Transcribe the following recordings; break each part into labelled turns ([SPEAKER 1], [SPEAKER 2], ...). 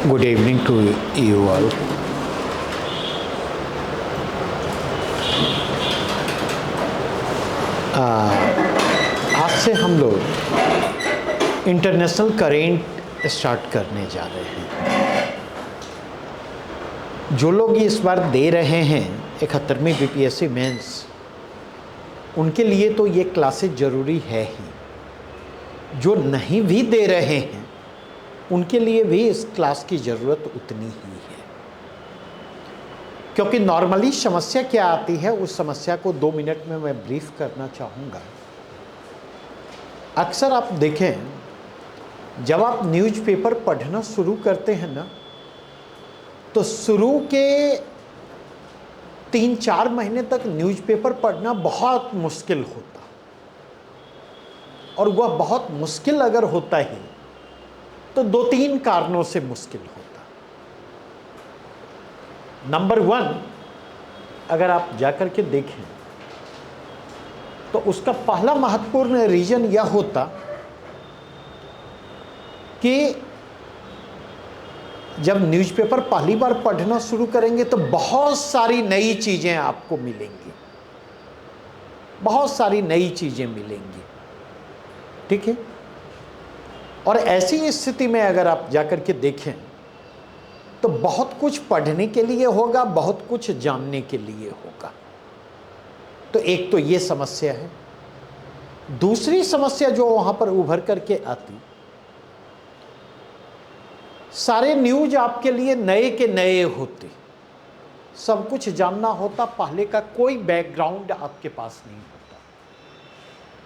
[SPEAKER 1] Good evening to you all. आज से हम लोग इंटरनेशनल करेंट स्टार्ट करने जा रहे हैं। जो लोग इस बार दे रहे हैं 71वीं बीपीएससी मेंस, उनके लिए तो ये क्लासेस ज़रूरी है ही। जो नहीं भी दे रहे हैं उनके लिए भी इस क्लास की ज़रूरत उतनी ही है, क्योंकि नॉर्मली समस्या क्या आती है उस समस्या को 2 मिनट में मैं ब्रीफ करना चाहूँगा। अक्सर आप देखें, जब आप न्यूज़पेपर पढ़ना शुरू करते हैं ना, तो शुरू के 3-4 महीने तक न्यूज़पेपर पढ़ना बहुत मुश्किल होता, और वह बहुत मुश्किल अगर होता ही तो 2-3 कारणों से मुश्किल होता। नंबर 1, अगर आप जाकर के देखें तो उसका पहला महत्वपूर्ण रीजन यह होता कि जब न्यूज़पेपर पहली बार पढ़ना शुरू करेंगे तो बहुत सारी नई चीज़ें आपको मिलेंगी, बहुत सारी नई चीज़ें मिलेंगी, ठीक है। और ऐसी स्थिति में अगर आप जाकर के देखें तो बहुत कुछ पढ़ने के लिए होगा, बहुत कुछ जानने के लिए होगा। तो एक तो ये समस्या है। दूसरी समस्या जो वहाँ पर उभर करके आती, सारे न्यूज़ आपके लिए नए के नए होते, सब कुछ जानना होता, पहले का कोई बैकग्राउंड आपके पास नहीं होता।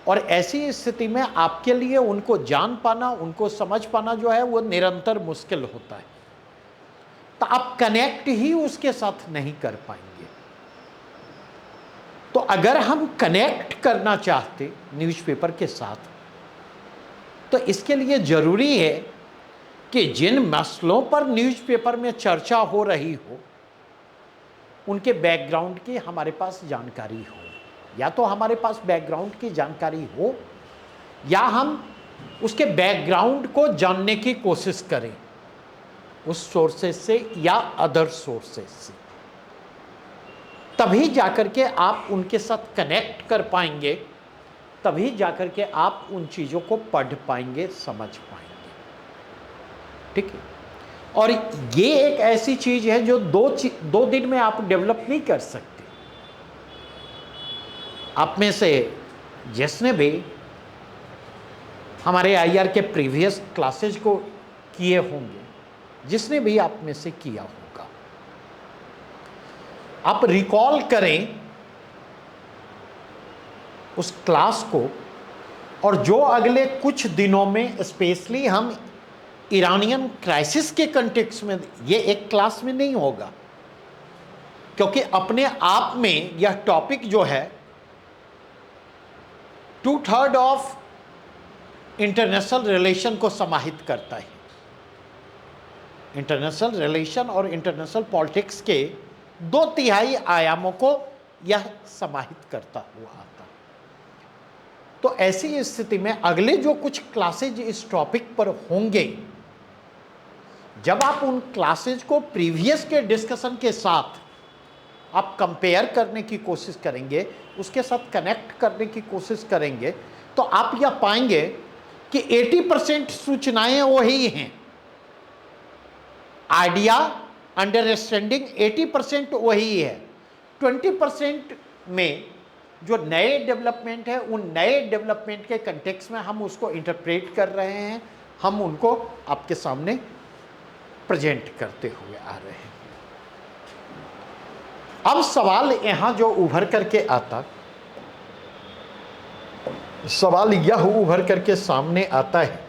[SPEAKER 1] और ऐसी स्थिति में आपके लिए उनको जान पाना, उनको समझ पाना जो है वो निरंतर मुश्किल होता है। तो आप कनेक्ट ही उसके साथ नहीं कर पाएंगे। तो अगर हम कनेक्ट करना चाहते न्यूज़पेपर के साथ, तो इसके लिए ज़रूरी है कि जिन मसलों पर न्यूज़पेपर में चर्चा हो रही हो उनके बैकग्राउंड की हमारे पास जानकारी हो। या तो हमारे पास बैकग्राउंड की जानकारी हो, या हम उसके बैकग्राउंड को जानने की कोशिश करें उस सोर्सेज से या अदर सोर्सेज से। तभी जाकर के आप उनके साथ कनेक्ट कर पाएंगे, तभी जाकर के आप उन चीज़ों को पढ़ पाएंगे, समझ पाएंगे, ठीक है। और ये एक ऐसी चीज़ है जो 2 दिन में आप डेवलप नहीं कर सकते। आप में से जिसने भी हमारे आईआर के प्रीवियस क्लासेज को किए होंगे, जिसने भी आप में से किया होगा, आप रिकॉल करें उस क्लास को। और जो अगले कुछ दिनों में स्पेशली हम ईरानियन क्राइसिस के कंटेक्स्ट में, ये एक क्लास में नहीं होगा, क्योंकि अपने आप में यह टॉपिक जो है 2/3 ऑफ इंटरनेशनल रिलेशन को समाहित करता है। इंटरनेशनल रिलेशन और इंटरनेशनल पॉलिटिक्स के 2/3 आयामों को यह समाहित करता हुआ आता। तो ऐसी स्थिति में अगले जो कुछ क्लासेज इस टॉपिक पर होंगे, जब आप उन क्लासेज को प्रीवियस के डिस्कशन के साथ आप कंपेयर करने की कोशिश करेंगे, उसके साथ कनेक्ट करने की कोशिश करेंगे, तो आप यह पाएंगे कि 80% सूचनाएं वही हैं। आइडिया, अंडरस्टैंडिंग 80% वही है। 20% में जो नए डेवलपमेंट है, उन नए डेवलपमेंट के कंटेक्स्ट में हम उसको इंटरप्रेट कर रहे हैं, हम उनको आपके सामने प्रेजेंट करते हुए आ रहे हैं। अब सवाल यहां जो उभर करके आता, सवाल यह उभर करके सामने आता है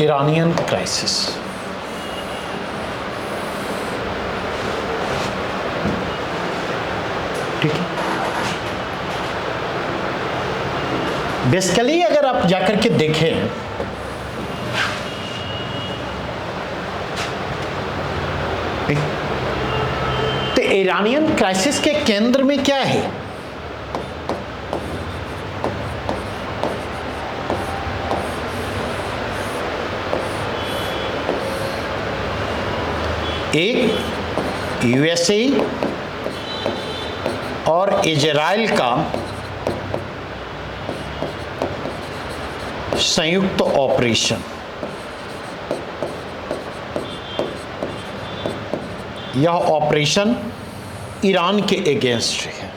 [SPEAKER 1] ईरानियन क्राइसिस। ठीक है। बेसिकली अगर आप जाकर के देखें तो ईरानियन क्राइसिस के केंद्र में क्या है? एक यूएसए और इजराइल का संयुक्त ऑपरेशन। यह ऑपरेशन ईरान के अगेंस्ट है।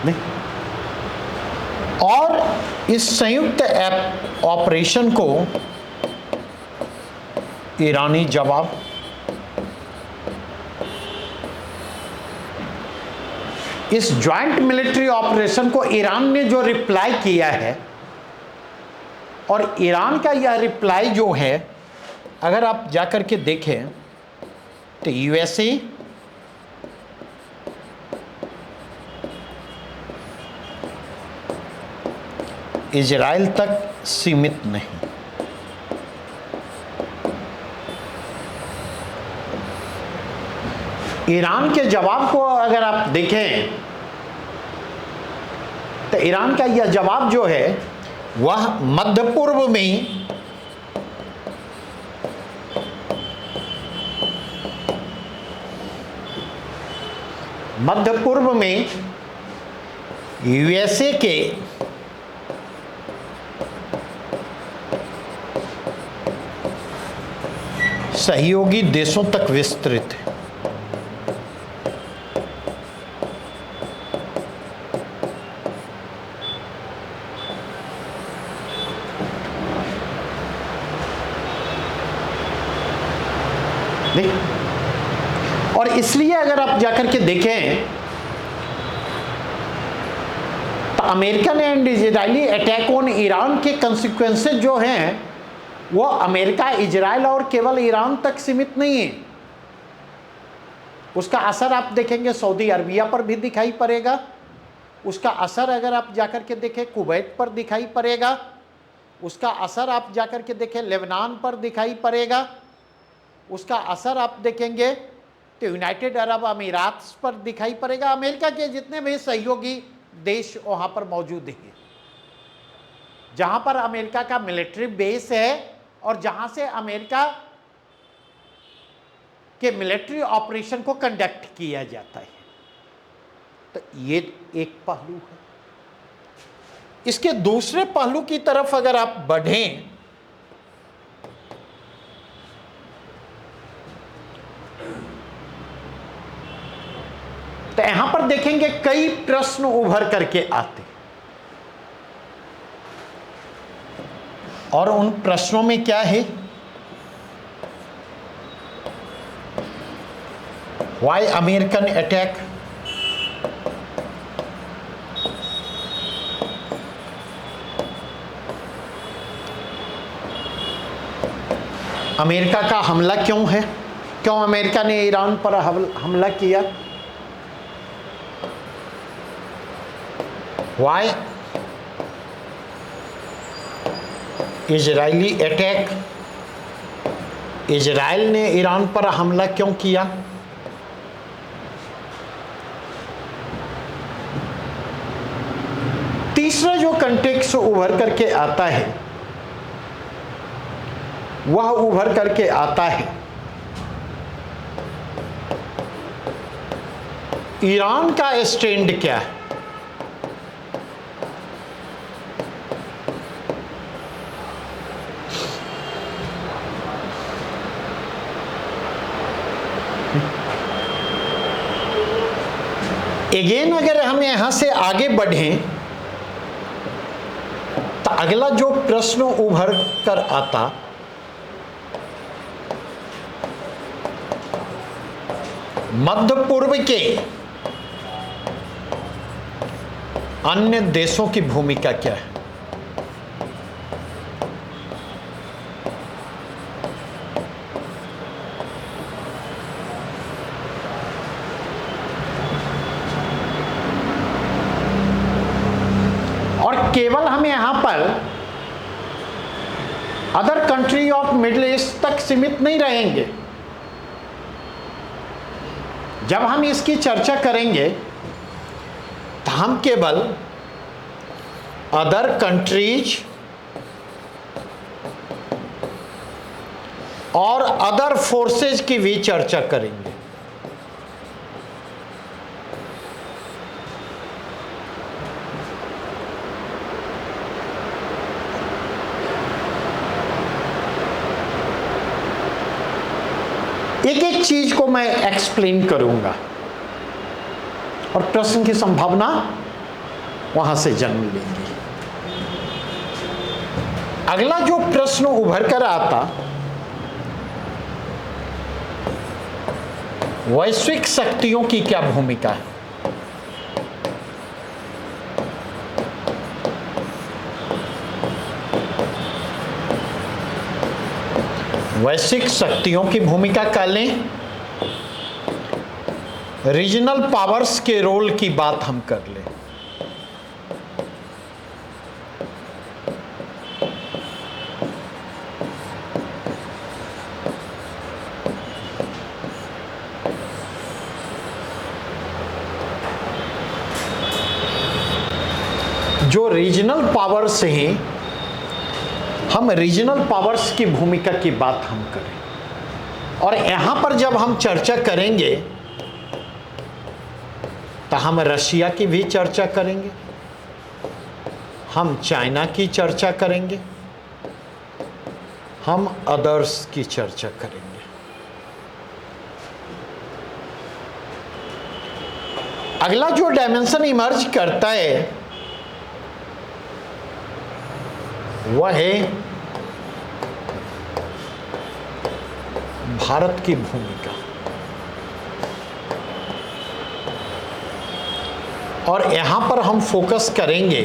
[SPEAKER 1] नहीं? और इस संयुक्त ऑपरेशन को ईरानी जवाब इस ज्वाइंट मिलिट्री ऑपरेशन को ईरान ने जो रिप्लाई किया है, और ईरान का यह रिप्लाई जो है अगर आप जाकर के देखें तो यूएसए, इजराइल तक सीमित नहीं। ईरान के जवाब को अगर आप देखें तो ईरान का यह जवाब जो है वह मध्य पूर्व में यूएसए के सहयोगी देशों तक विस्तृत है। और इसलिए अगर आप जाकर के देखें तो American and Israeli attack on Iran के कंसिक्वेंसेस जो हैं वो अमेरिका, इजराइल और केवल ईरान तक सीमित नहीं है। उसका असर आप देखेंगे सऊदी अरबिया पर भी दिखाई पड़ेगा। उसका असर अगर आप जाकर के देखें कुवैत पर दिखाई पड़ेगा। उसका असर आप जाकर के देखें लेबनान पर दिखाई पड़ेगा। उसका असर आप देखेंगे तो यूनाइटेड अरब अमीरात पर दिखाई पड़ेगा। अमेरिका के जितने भी सहयोगी देश वहाँ पर मौजूद हैं, जहाँ पर अमेरिका का मिलिट्री बेस है और जहाँ से अमेरिका के मिलिट्री ऑपरेशन को कंडक्ट किया जाता है। तो ये एक पहलू है। इसके दूसरे पहलू की तरफ अगर आप बढ़ें तो यहां पर देखेंगे कई प्रश्न उभर करके आते, और उन प्रश्नों में क्या है? व्हाई अमेरिकन अटैक, अमेरिका का हमला क्यों है? क्यों अमेरिका ने ईरान पर हमला किया? व्हाई इजरायली अटैक, इजराइल ने ईरान पर हमला क्यों किया? तीसरा जो कंटेक्स्ट उभर करके आता है वह उभर करके आता है ईरान का स्टैंड क्या है। अगेन अगर हम यहां से आगे बढ़ें तो अगला जो प्रश्न उभर कर आता मध्य पूर्व के अन्य देशों की भूमिका क्या है। केवल हम यहां पर other country of middle east तक सीमित नहीं रहेंगे। जब हम इसकी चर्चा करेंगे तो हम केवल अदर कंट्रीज और अदर फोर्सेज की भी चर्चा करेंगे। एक एक चीज को मैं एक्सप्लेन करूंगा और प्रश्न की संभावना वहां से जन्म लेगी। अगला जो प्रश्न उभर कर आता, वैश्विक शक्तियों की क्या भूमिका है। वैश्विक शक्तियों की भूमिका कर लें, रीजनल पावर्स के रोल की बात हम कर लें। जो रीजनल पावर्स हैं, हम रीजनल पावर्स की भूमिका की बात हम करें, और यहां पर जब हम चर्चा करेंगे तो हम रशिया की भी चर्चा करेंगे, हम चाइना की चर्चा करेंगे, हम अदर्स की चर्चा करेंगे। अगला जो डायमेंशन इमर्ज करता है वह है भारत की भूमिका। और यहां पर हम फोकस करेंगे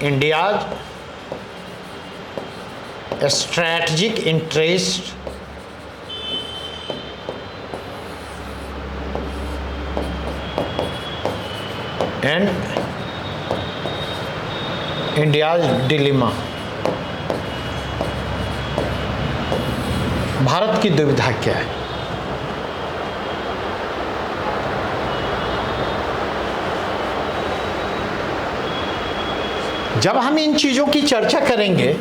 [SPEAKER 1] India's strategic interest and India's dilemma. Bharat की दुविधा क्या है। जब हम इन चीजों की चर्चा करेंगे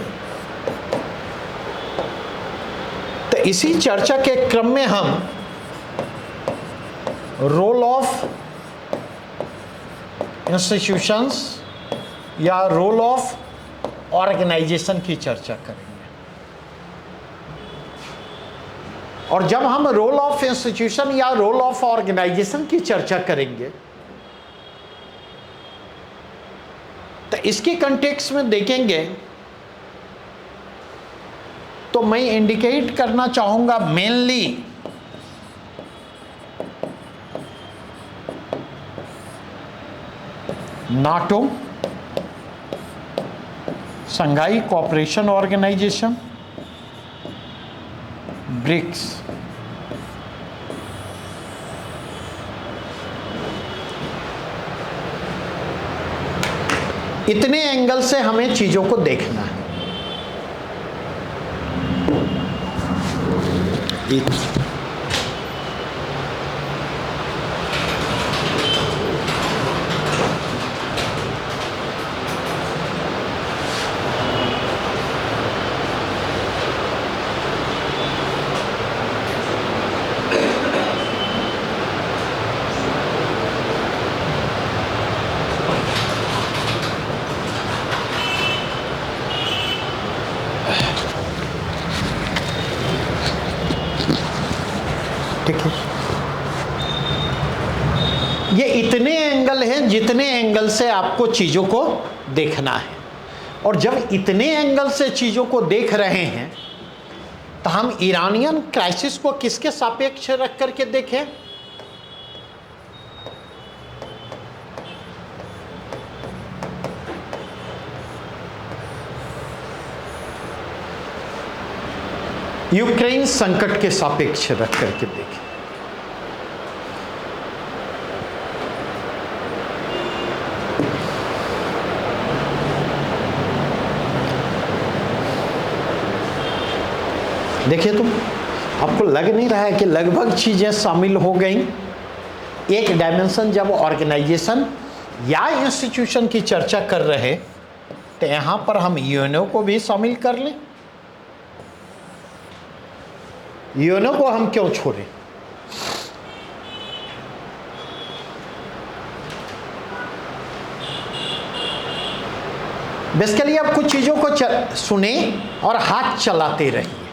[SPEAKER 1] तो इसी चर्चा के क्रम में हम रोल ऑफ इंस्टीट्यूशंस या रोल ऑफ ऑर्गेनाइजेशन की चर्चा करेंगे। और जब हम रोल ऑफ इंस्टीट्यूशन या रोल ऑफ ऑर्गेनाइजेशन की चर्चा करेंगे तो इसके कंटेक्स्ट में देखेंगे तो मैं इंडिकेट करना चाहूंगा mainly NATO, Shanghai cooperation organisation, BRICS. इतने एंगल से हमें चीजों को देखना है। ये इतने एंगल हैं जितने एंगल से आपको चीजों को देखना है। और जब इतने एंगल से चीजों को देख रहे हैं तो हम ईरानियन क्राइसिस को किसके सापेक्ष रख करके देखें। यूक्रेन संकट के सापेक्ष रख करके देखें। देखिए तुम, आपको लग नहीं रहा है कि लगभग चीजें शामिल हो गई? एक डायमेंशन जब ऑर्गेनाइजेशन या इंस्टीट्यूशन की चर्चा कर रहे, तो यहां पर हम यूएनओ को भी शामिल कर लें। यूएनओ को हम क्यों छोड़ें? बेसिकली आप कुछ चीजों को सुने और हाथ चलाते रहिए,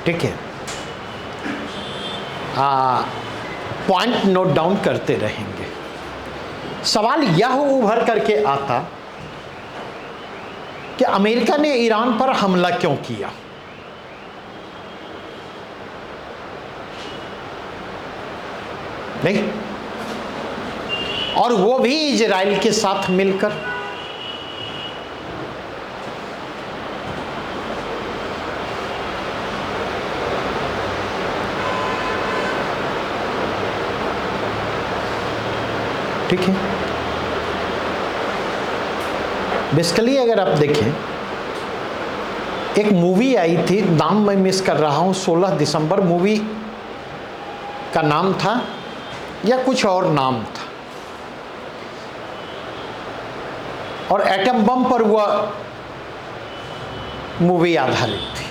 [SPEAKER 1] ठीक है? पॉइंट नोट डाउन करते रहेंगे। सवाल यह उभर करके आता कि अमेरिका ने ईरान पर हमला क्यों किया? नहीं, और वो भी इजराइल के साथ मिलकर। ठीक है, बेसिकली अगर आप देखें, एक मूवी आई थी, नाम मैं मिस कर रहा हूं, 16 दिसंबर मूवी का नाम था या कुछ और नाम था, और एटम बम पर वह मूवी आधारित थी,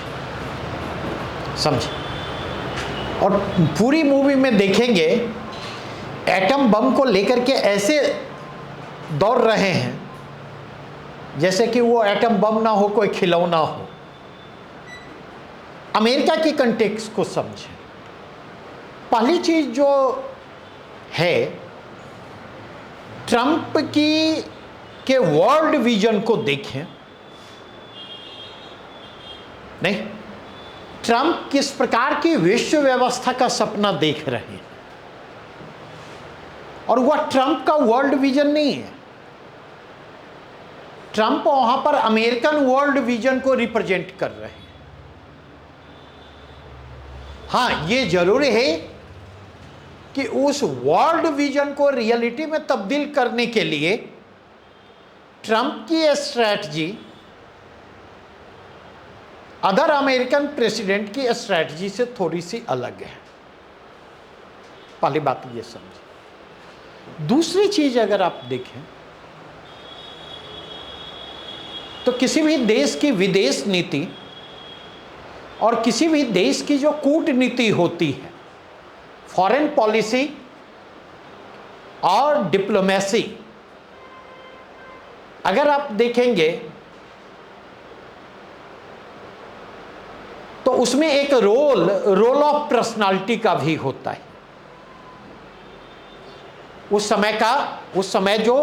[SPEAKER 1] समझे? और पूरी मूवी में देखेंगे एटम बम को लेकर के ऐसे दौड़ रहे हैं जैसे कि वो एटम बम ना हो, कोई खिलौना हो। अमेरिका की कंटेक्स्ट को समझें। पहली चीज जो है, ट्रंप के वर्ल्ड विजन को देखें। नहीं, ट्रंप किस प्रकार की विश्व व्यवस्था का सपना देख रहे हैं, और वह ट्रंप का वर्ल्ड विजन नहीं है। ट्रंप वहां पर अमेरिकन वर्ल्ड विजन को रिप्रेजेंट कर रहे हैं। हां, यह जरूरी है कि उस वर्ल्ड विजन को रियलिटी में तब्दील करने के लिए ट्रंप की स्ट्रैटेजी अदर अमेरिकन प्रेसिडेंट की स्ट्रैटेजी से थोड़ी सी अलग है। पहली बात ये समझिए। दूसरी चीज अगर आप देखें तो किसी भी देश की विदेश नीति और किसी भी देश की जो कूटनीति होती है, फॉरेन पॉलिसी और डिप्लोमेसी, अगर आप देखेंगे तो उसमें एक रोल ऑफ पर्सनालिटी का भी होता है। उस समय जो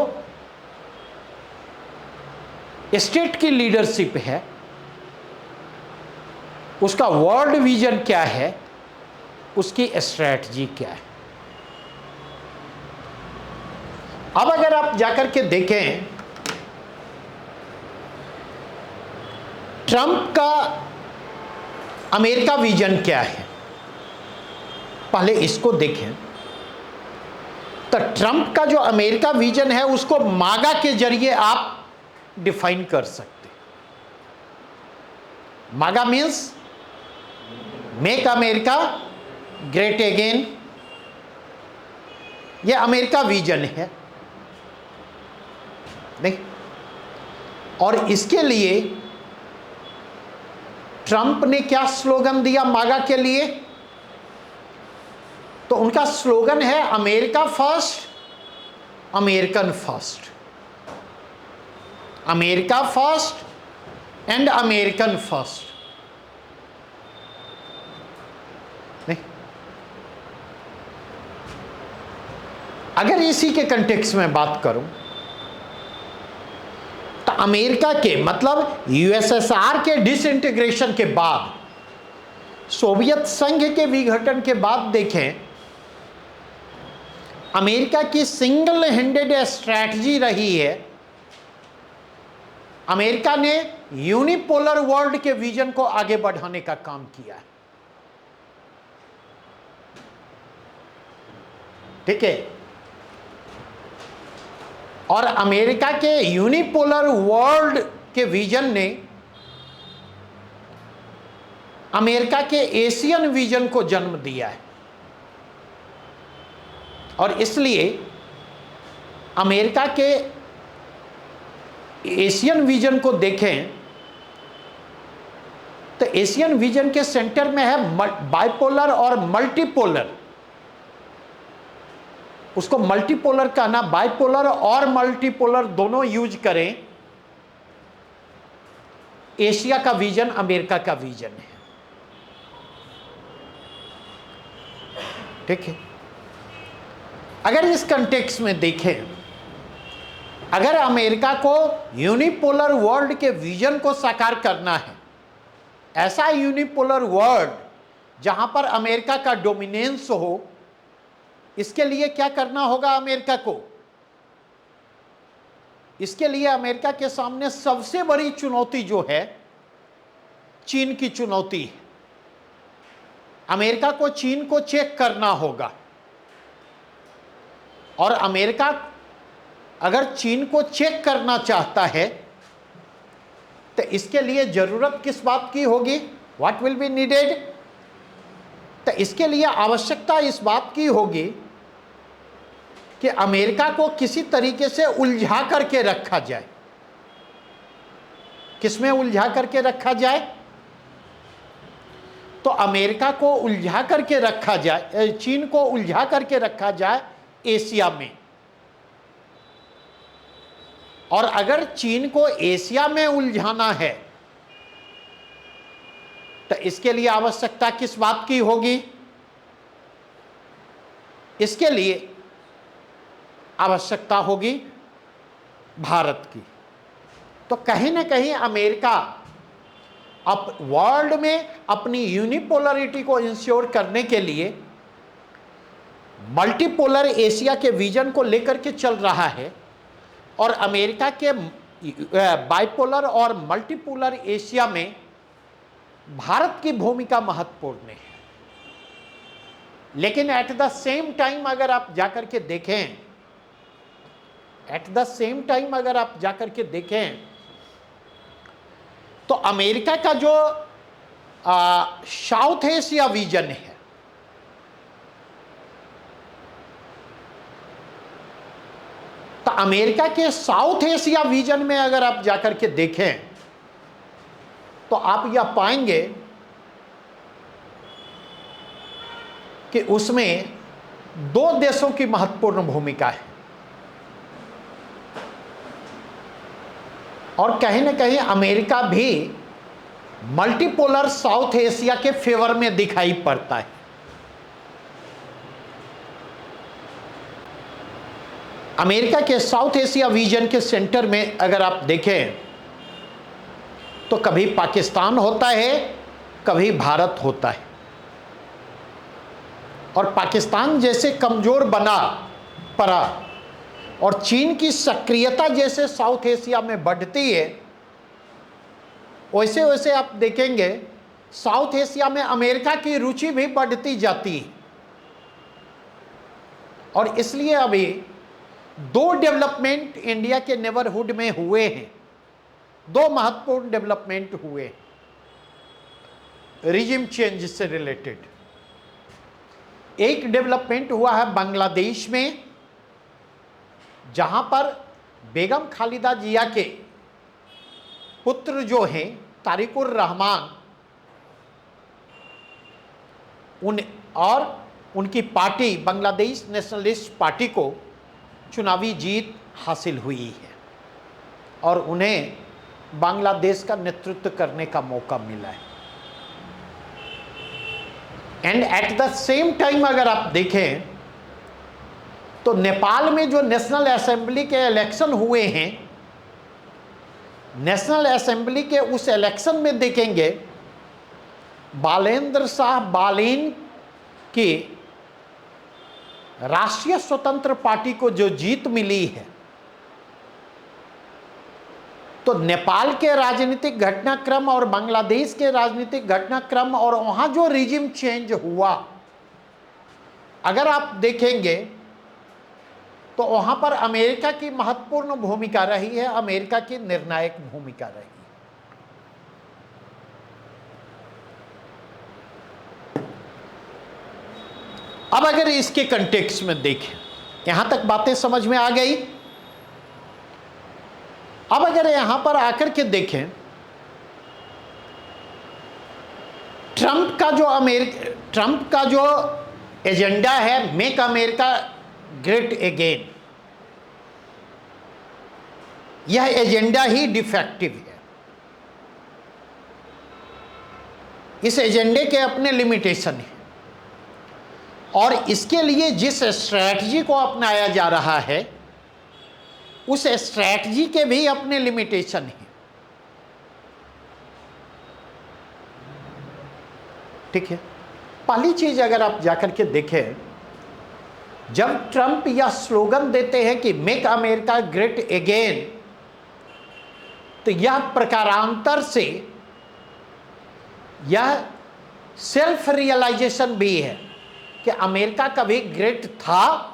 [SPEAKER 1] स्टेट की लीडरशिप है, उसका वर्ल्ड विजन क्या है, उसकी स्ट्रैटेजी क्या है। अब अगर आप जाकर के देखें ट्रंप का अमेरिका विजन क्या है, पहले इसको देखें। तो ट्रंप का जो अमेरिका विजन है उसको मागा के जरिए आप डिफाइन कर सकते। मागा means make America great again, यह अमेरिका विजन है। नहीं, और इसके लिए ट्रंप ने क्या स्लोगन दिया मागा के लिए? तो उनका स्लोगन है America first, American first, America first and American first. नहीं, अगर इसी के कंटेक्स्ट में बात करूं तो अमेरिका के मतलब यूएसएसआर के डिसइंटीग्रेशन के बाद, सोवियत संघ के विघटन के बाद देखें, अमेरिका की सिंगल हैंडेड स्ट्रैटेजी रही है। अमेरिका ने यूनिपोलर वर्ल्ड के विजन को आगे बढ़ाने का काम किया है। ठीक है, और अमेरिका के यूनिपोलर वर्ल्ड के विजन ने अमेरिका के एशियन विजन को जन्म दिया है। और इसलिए अमेरिका के एशियन विजन को देखें तो एशियन विजन के सेंटर में है बाइपोलर और मल्टीपोलर। उसको मल्टीपोलर कहना, बाइपोलर और मल्टीपोलर दोनों यूज करें। एशिया का विजन अमेरिका का विजन है, ठीक है। अगर इस कंटेक्स्ट में देखें, अगर अमेरिका को यूनिपोलर वर्ल्ड के विजन को साकार करना है, ऐसा यूनिपोलर वर्ल्ड जहां पर अमेरिका का डोमिनेंस हो, इसके लिए क्या करना होगा अमेरिका को? इसके लिए अमेरिका के सामने सबसे बड़ी चुनौती जो है चीन की चुनौती है। अमेरिका को चीन को चेक करना होगा, और अमेरिका अगर चीन को चेक करना चाहता है तो इसके लिए जरूरत किस बात की होगी? What will be needed? तो इसके लिए आवश्यकता इस बात की होगी कि अमेरिका को किसी तरीके से उलझा करके रखा जाए। किसमें उलझा करके रखा जाए? तो अमेरिका को उलझा करके रखा जाए, चीन को उलझा करके रखा जाए एशिया में। और अगर चीन को एशिया में उलझाना है तो इसके लिए आवश्यकता किस बात की होगी? इसके लिए आवश्यकता होगी भारत की। तो कहीं ना कहीं अमेरिका अब वर्ल्ड में अपनी यूनिपोलरिटी को इंश्योर करने के लिए मल्टीपोलर एशिया के विजन को लेकर के चल रहा है, और अमेरिका के बाइपोलर और मल्टीपोलर एशिया में भारत की भूमिका महत्वपूर्ण है। लेकिन एट द सेम टाइम अगर आप जाकर के देखें, तो अमेरिका का जो साउथ एशिया विजन है, तो अमेरिका के साउथ एशिया विजन में अगर आप जाकर के देखें तो आप यह पाएंगे कि उसमें दो देशों की महत्वपूर्ण भूमिका है, और कहीं ना कहीं अमेरिका भी मल्टीपोलर साउथ एशिया के फेवर में दिखाई पड़ता है। अमेरिका के साउथ एशिया विजन के सेंटर में अगर आप देखें तो कभी पाकिस्तान होता है, कभी भारत होता है। और पाकिस्तान जैसे कमजोर बना पड़ा और चीन की सक्रियता जैसे साउथ एशिया में बढ़ती है, वैसे वैसे आप देखेंगे साउथ एशिया में अमेरिका की रुचि भी बढ़ती जाती है। और इसलिए अभी दो डेवलपमेंट इंडिया के नेबरहुड में हुए हैं, दो महत्वपूर्ण डेवलपमेंट हुए रिजिम चेंज से रिलेटेड। एक डेवलपमेंट हुआ है बांग्लादेश में, जहां पर बेगम खालिदा जिया के पुत्र जो हैं तारिकुर रहमान, और उनकी पार्टी बांग्लादेश नेशनलिस्ट पार्टी को चुनावी जीत हासिल हुई है और उन्हें बांग्लादेश का नेतृत्व करने का मौका मिला है। And at the same time अगर आप देखें तो नेपाल में जो नेशनल असेंबली के इलेक्शन हुए हैं, नेशनल असेंबली के उस इलेक्शन में देखेंगे बालेंद्र शाह बालेन की राष्ट्रीय स्वतंत्र पार्टी को जो जीत मिली है, तो नेपाल के राजनीतिक घटनाक्रम और बांग्लादेश के राजनीतिक घटनाक्रम और वहां जो रिजिम चेंज हुआ, अगर आप देखेंगे तो वहां पर अमेरिका की महत्वपूर्ण भूमिका रही है, अमेरिका की निर्णायक भूमिका रही है। अब अगर इसके कंटेक्स्ट में देखें, यहां तक बातें समझ में आ गई। अब अगर यहां पर आकर के देखें, ट्रंप का जो एजेंडा है मेक अमेरिका ग्रेट अगेन, यह एजेंडा ही डिफेक्टिव है। इस एजेंडे के अपने लिमिटेशन है और इसके लिए जिस स्ट्रैटेजी को अपनाया जा रहा है उस स्ट्रैटेजी के भी अपने लिमिटेशन हैं। ठीक है, पहली चीज अगर आप जाकर के देखें, जब ट्रंप यह स्लोगन देते हैं कि मेक अमेरिका ग्रेट अगेन, तो यह प्रकारांतर से यह सेल्फ रियलाइजेशन भी है कि अमेरिका कभी ग्रेट था,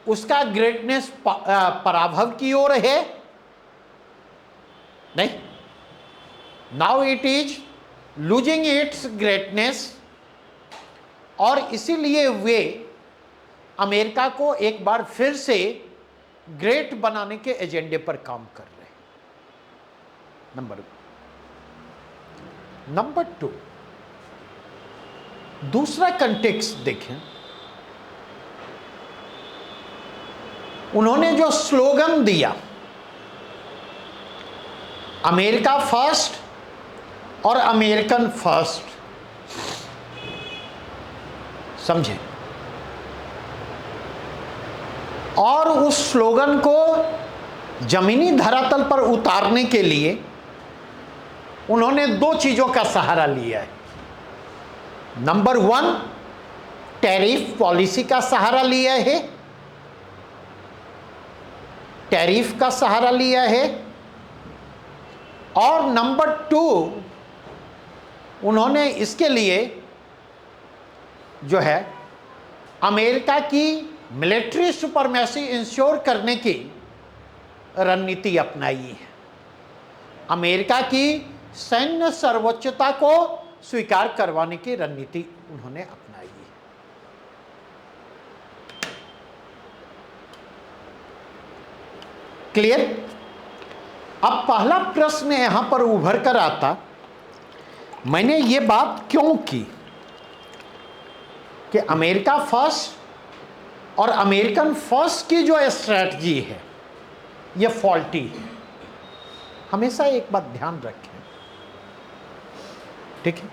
[SPEAKER 1] उसका ग्रेटनेस पराभव की ओर है नहीं, now it is losing its greatness, और इसीलिए वे अमेरिका को एक बार फिर से ग्रेट बनाने के एजेंडे पर काम कर रहे हैं। नंबर 2, दूसरा कंटेक्स्ट देखें, उन्होंने जो स्लोगन दिया अमेरिका फर्स्ट और अमेरिकन फर्स्ट, समझे, और उस स्लोगन को जमीनी धरातल पर उतारने के लिए उन्होंने 2 चीजों का सहारा लिया है। नंबर 1, टैरिफ पॉलिसी का सहारा लिया है, टैरिफ का सहारा लिया है, और नंबर 2, उन्होंने इसके लिए जो है अमेरिका की मिलिट्री सुपरमेसी इंश्योर करने की रणनीति अपनाई है, अमेरिका की सैन्य सर्वोच्चता को स्वीकार करवाने की रणनीति उन्होंने अपनाई है। क्लियर? अब पहला प्रश्न यहां पर उभर कर आता, मैंने ये बात क्यों की कि अमेरिका फर्स्ट और अमेरिकन फर्स्ट की जो स्ट्रैटेजी है ये फॉल्टी है। हमेशा एक बात ध्यान रखें, ठीक है,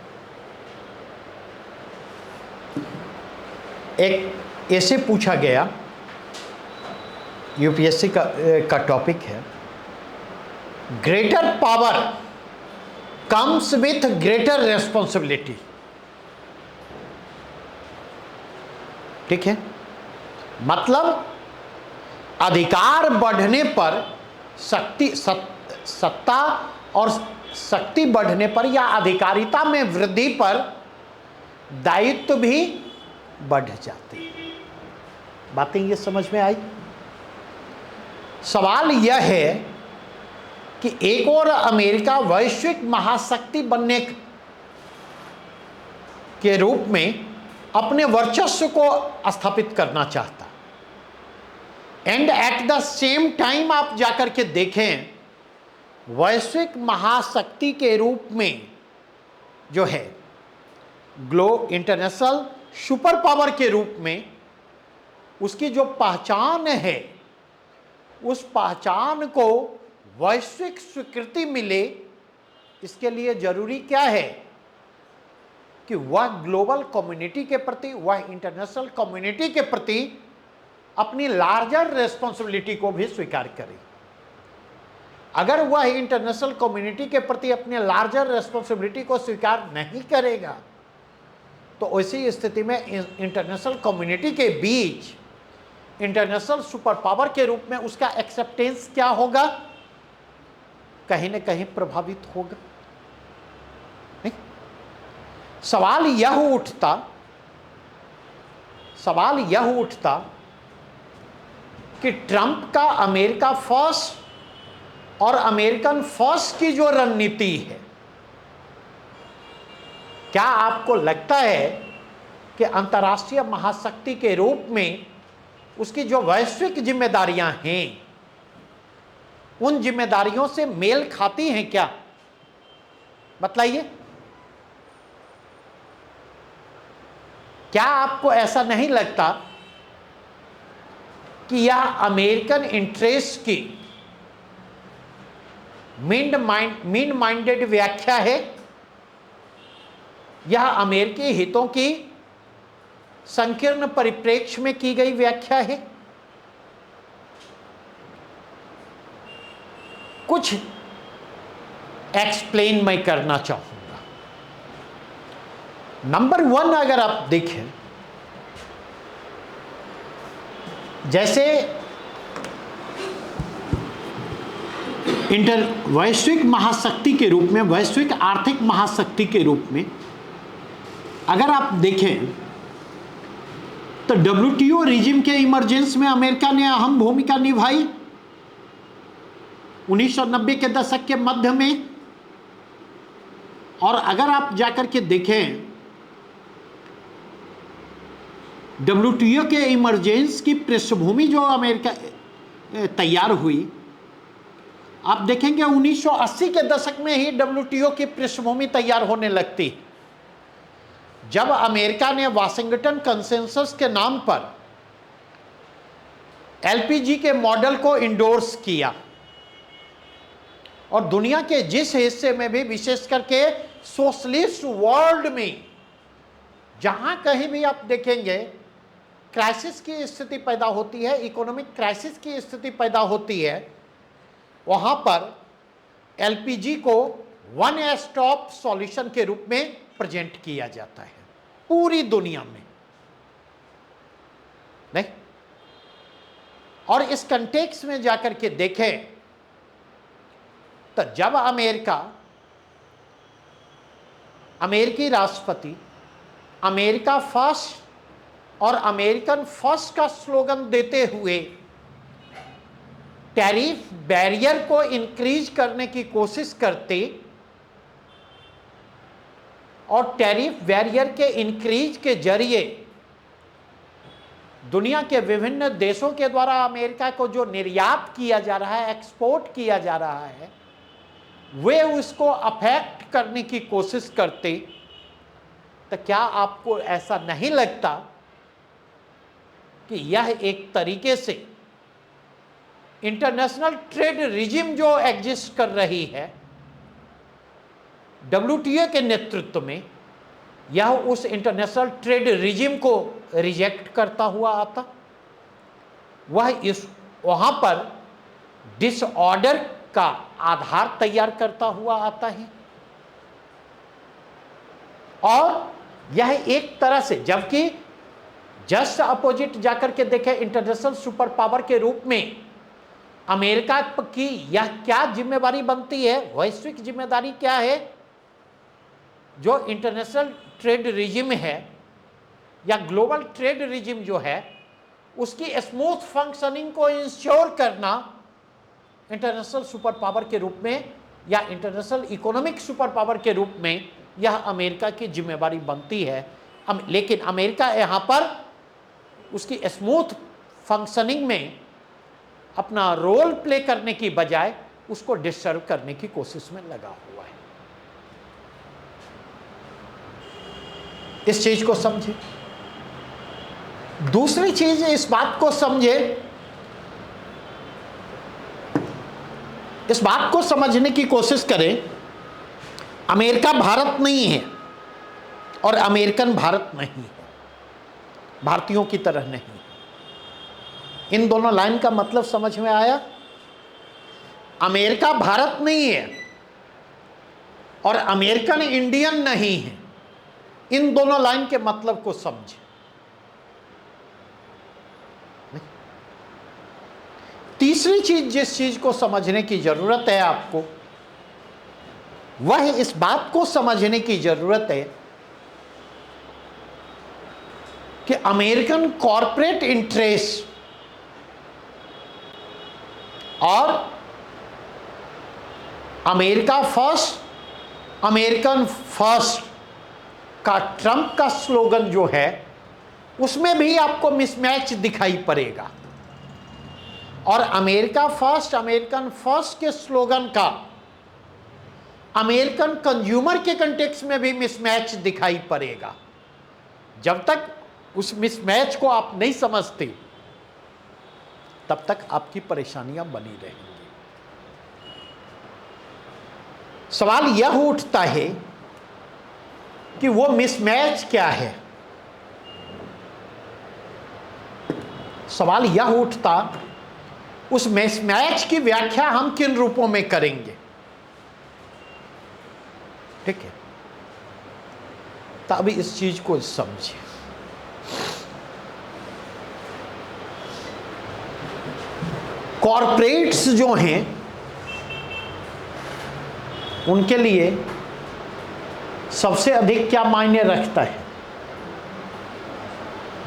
[SPEAKER 1] एक ऐसे पूछा गया, यूपीएससी का टॉपिक है, greater power comes with greater responsibility. ठीक है, मतलब अधिकार बढ़ने पर सत्ता और शक्ति बढ़ने पर या अधिकारिता में वृद्धि पर दायित्व भी बढ़ जाते हैं। बातें ये समझ में आई? सवाल यह है कि एक और अमेरिका वैश्विक महाशक्ति बनने के रूप में अपने वर्चस्व को स्थापित करना चाहता, and at the same time आप जाकर के देखें वैश्विक महाशक्ति के रूप में जो है इंटरनेशनल सुपर पावर के रूप में उसकी जो पहचान है, उस पहचान को वैश्विक स्वीकृति मिले, इसके लिए जरूरी क्या है कि वह ग्लोबल कम्युनिटी के प्रति, वह इंटरनेशनल कम्युनिटी के प्रति अपनी लार्जर रेस्पॉन्सिबिलिटी को भी स्वीकार करे। अगर वह इंटरनेशनल कम्युनिटी के प्रति अपने लार्जर रेस्पॉन्सिबिलिटी को स्वीकार नहीं करेगा तो ऐसी स्थिति में इंटरनेशनल कम्युनिटी के बीच इंटरनेशनल सुपर पावर के रूप में उसका एक्सेप्टेंस क्या होगा? कहीं न कहीं प्रभावित होगा। नहीं? सवाल यह उठता कि ट्रंप का अमेरिका फर्स्ट और अमेरिकन फर्स्ट की जो रणनीति है, क्या आपको लगता है कि अंतर्राष्ट्रीय महाशक्ति के रूप में उसकी जो वैश्विक जिम्मेदारियां हैं, उन जिम्मेदारियों से मेल खाती हैं क्या? बतलाइए। क्या आपको ऐसा नहीं लगता कि यह अमेरिकन इंटरेस्ट की मीन माइंडेड व्याख्या है? यह अमेरिकी हितों की संकीर्ण परिप्रेक्ष्य में की गई व्याख्या है? कुछ एक्सप्लेन मैं करना चाहूंगा। नंबर 1 अगर आप देखें, जैसे वैश्विक महाशक्ति के रूप में, वैश्विक आर्थिक महाशक्ति के रूप में अगर आप देखें तो WTO रिजिम के इमरजेंस में अमेरिका ने अहम भूमिका निभाई 1990 के दशक के मध्य में। और अगर आप जाकर के देखें WTO के इमरजेंस की पृष्ठभूमि जो अमेरिका तैयार हुई, आप देखेंगे 1980 के दशक में ही WTO की पृष्ठभूमि तैयार होने लगती, जब अमेरिका ने वाशिंगटन कंसेंसस के नाम पर LPG के मॉडल को इंडोर्स किया। और दुनिया के जिस हिस्से में भी, विशेष करके सोशलिस्ट वर्ल्ड में, जहां कहीं भी आप देखेंगे क्राइसिस की स्थिति पैदा होती है, इकोनॉमिक क्राइसिस की स्थिति पैदा होती है, वहां पर LPG को वन स्टॉप सॉल्यूशन के रूप में प्रेजेंट किया जाता है पूरी दुनिया में, नहीं? और इस कंटेक्स्ट में जाकर के देखें तो जब अमेरिकी राष्ट्रपति अमेरिका फर्स्ट और अमेरिकन फर्स्ट का स्लोगन देते हुए टैरिफ बैरियर को इंक्रीज करने की कोशिश करते और टैरिफ बैरियर के इंक्रीज के जरिए दुनिया के विभिन्न देशों के द्वारा अमेरिका को जो निर्यात किया जा रहा है, एक्सपोर्ट किया जा रहा है, वे उसको अफेक्ट करने की कोशिश करते, तो क्या आपको ऐसा नहीं लगता कि यह एक तरीके से इंटरनेशनल ट्रेड रिजिम जो एग्जिस्ट कर रही है WTO के नेतृत्व में, यह उस इंटरनेशनल ट्रेड रिजिम को रिजेक्ट करता हुआ आता? वहां पर डिसऑर्डर का आधार तैयार करता हुआ आता है। और यह एक तरह से, जबकि जस्ट अपोजिट जाकर के देखें, इंटरनेशनल सुपर पावर के रूप में अमेरिका की यह क्या जिम्मेदारी बनती है, वैश्विक जिम्मेदारी क्या है? जो इंटरनेशनल ट्रेड रिजिम है या ग्लोबल ट्रेड रिजिम जो है, उसकी स्मूथ फंक्शनिंग को इंश्योर करना इंटरनेशनल सुपर पावर के रूप में या इंटरनेशनल इकोनॉमिक सुपर पावर के रूप में यह अमेरिका की जिम्मेदारी बनती है। लेकिन अमेरिका यहाँ पर उसकी स्मूथ फंक्शनिंग में अपना रोल प्ले करने की बजाय उसको डिस्टर्ब करने की कोशिश में लगा हुआ है। इस चीज को समझे। दूसरी चीज, इस बात को समझे, इस बात को समझने की कोशिश करें, अमेरिका भारत नहीं है और अमेरिकन भारत नहीं है, भारतीयों की तरह नहीं। इन दोनों लाइन का मतलब समझ में आया? अमेरिका भारत नहीं है और अमेरिकन इंडियन नहीं है। इन दोनों लाइन के मतलब को समझे। तीसरी चीज, जिस चीज को समझने की जरूरत है आपको, वह इस बात को समझने की जरूरत है कि अमेरिकन कॉरपोरेट इंटरेस्ट और अमेरिका फर्स्ट, अमेरिकन फर्स्ट का ट्रंप का स्लोगन जो है, उसमें भी आपको मिसमैच दिखाई पड़ेगा। और अमेरिका फर्स्ट, अमेरिकन फर्स्ट के स्लोगन का अमेरिकन कंज्यूमर के कंटेक्स्ट में भी मिसमैच दिखाई पड़ेगा। जब तक उस मिसमैच को आप नहीं समझते, तब तक आपकी परेशानियां बनी रहेंगी। सवाल यह उठता है कि वो मिसमैच क्या है। सवाल यह उठता, उस मिसमैच की व्याख्या हम किन रूपों में करेंगे। ठीक है, तो अभी इस चीज को समझिए। कॉरपोरेट्स जो हैं, उनके लिए सबसे अधिक क्या मायने रखता है?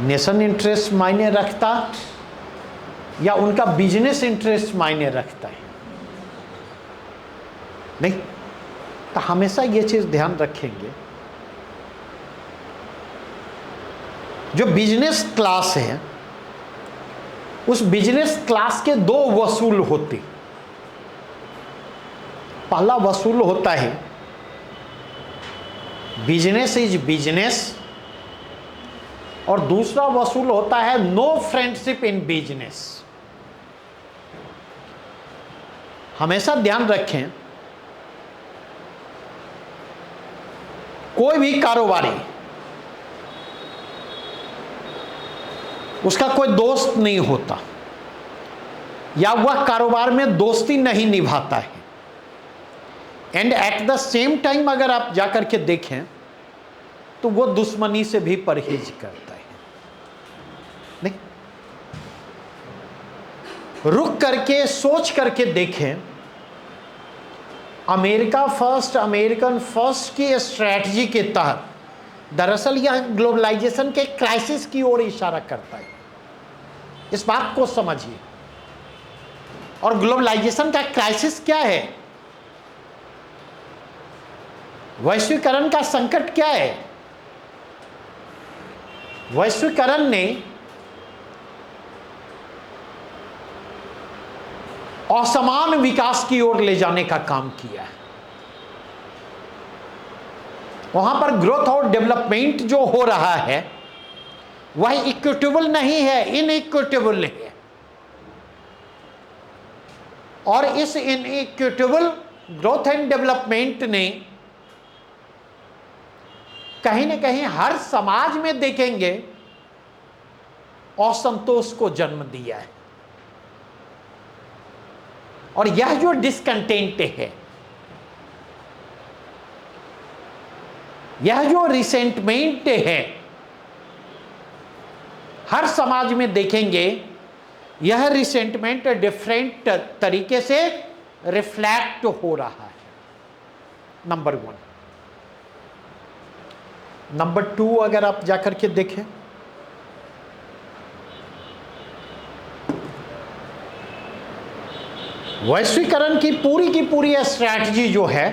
[SPEAKER 1] नेशन इंटरेस्ट मायने रखता या उनका बिजनेस इंटरेस्ट मायने रखता है? नहीं, तो हमेशा ये चीज ध्यान रखेंगे, जो बिजनेस क्लास है, उस बिजनेस क्लास के दो वसूल होते। पहला वसूल होता है बिजनेस इज बिजनेस, और दूसरा वसूल होता है नो फ्रेंडशिप इन बिजनेस। हमेशा ध्यान रखें, कोई भी कारोबारी, उसका कोई दोस्त नहीं होता, या वह कारोबार में दोस्ती नहीं निभाता है। And at the same time अगर आप जाकर के देखें तो वो दुश्मनी से भी परहेज करता है। नहीं, रुक करके सोच करके देखें, अमेरिका फर्स्ट, अमेरिकन फर्स्ट की स्ट्रैटेजी के तहत दरअसल यह ग्लोबलाइजेशन के क्राइसिस की ओर इशारा करता है। इस बात को समझिए। और ग्लोबलाइजेशन का क्राइसिस क्या है? वैश्वीकरण का संकट क्या है? वैश्वीकरण ने असमान विकास की ओर ले जाने का काम किया है। वहां पर ग्रोथ और डेवलपमेंट जो हो रहा है वह इक्विटेबल नहीं है, इनइक्विटेबल है। और इस इनइक्विटेबल ग्रोथ एंड डेवलपमेंट ने कहीं ना कहीं हर समाज में देखेंगे असंतोष को जन्म दिया है। और यह जो डिसकंटेंट है, यह जो रिसेंटमेंट है, हर समाज में देखेंगे यह रिसेंटमेंट डिफरेंट तरीके से रिफ्लेक्ट हो रहा है। नंबर 1। नंबर 2 अगर आप जाकर के देखें, वैश्वीकरण की पूरी स्ट्रैटेजी जो है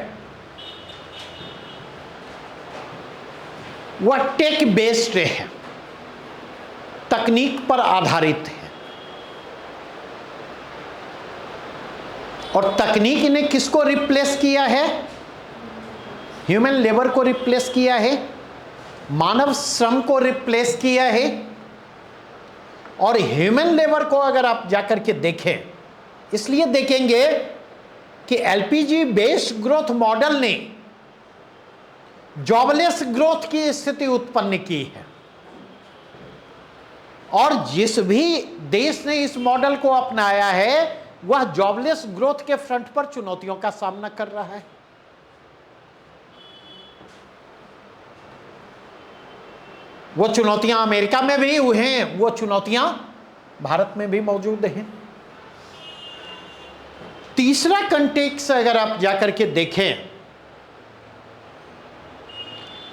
[SPEAKER 1] वह टेक बेस्ड है, तकनीक पर आधारित है। और तकनीक ने किसको रिप्लेस किया है? ह्यूमन लेबर को रिप्लेस किया है, मानव श्रम को रिप्लेस किया है। और ह्यूमन लेबर को अगर आप जाकर के देखें, इसलिए देखेंगे कि एलपीजी बेस्ड ग्रोथ मॉडल ने जॉबलेस ग्रोथ की स्थिति उत्पन्न की है। और जिस भी देश ने इस मॉडल को अपनाया है वह जॉबलेस ग्रोथ के फ्रंट पर चुनौतियों का सामना कर रहा है। वो चुनौतियां अमेरिका में भी हुए हैं, वो चुनौतियां भारत में भी मौजूद हैं। तीसरा कंटेक्स्ट अगर आप जाकर के देखें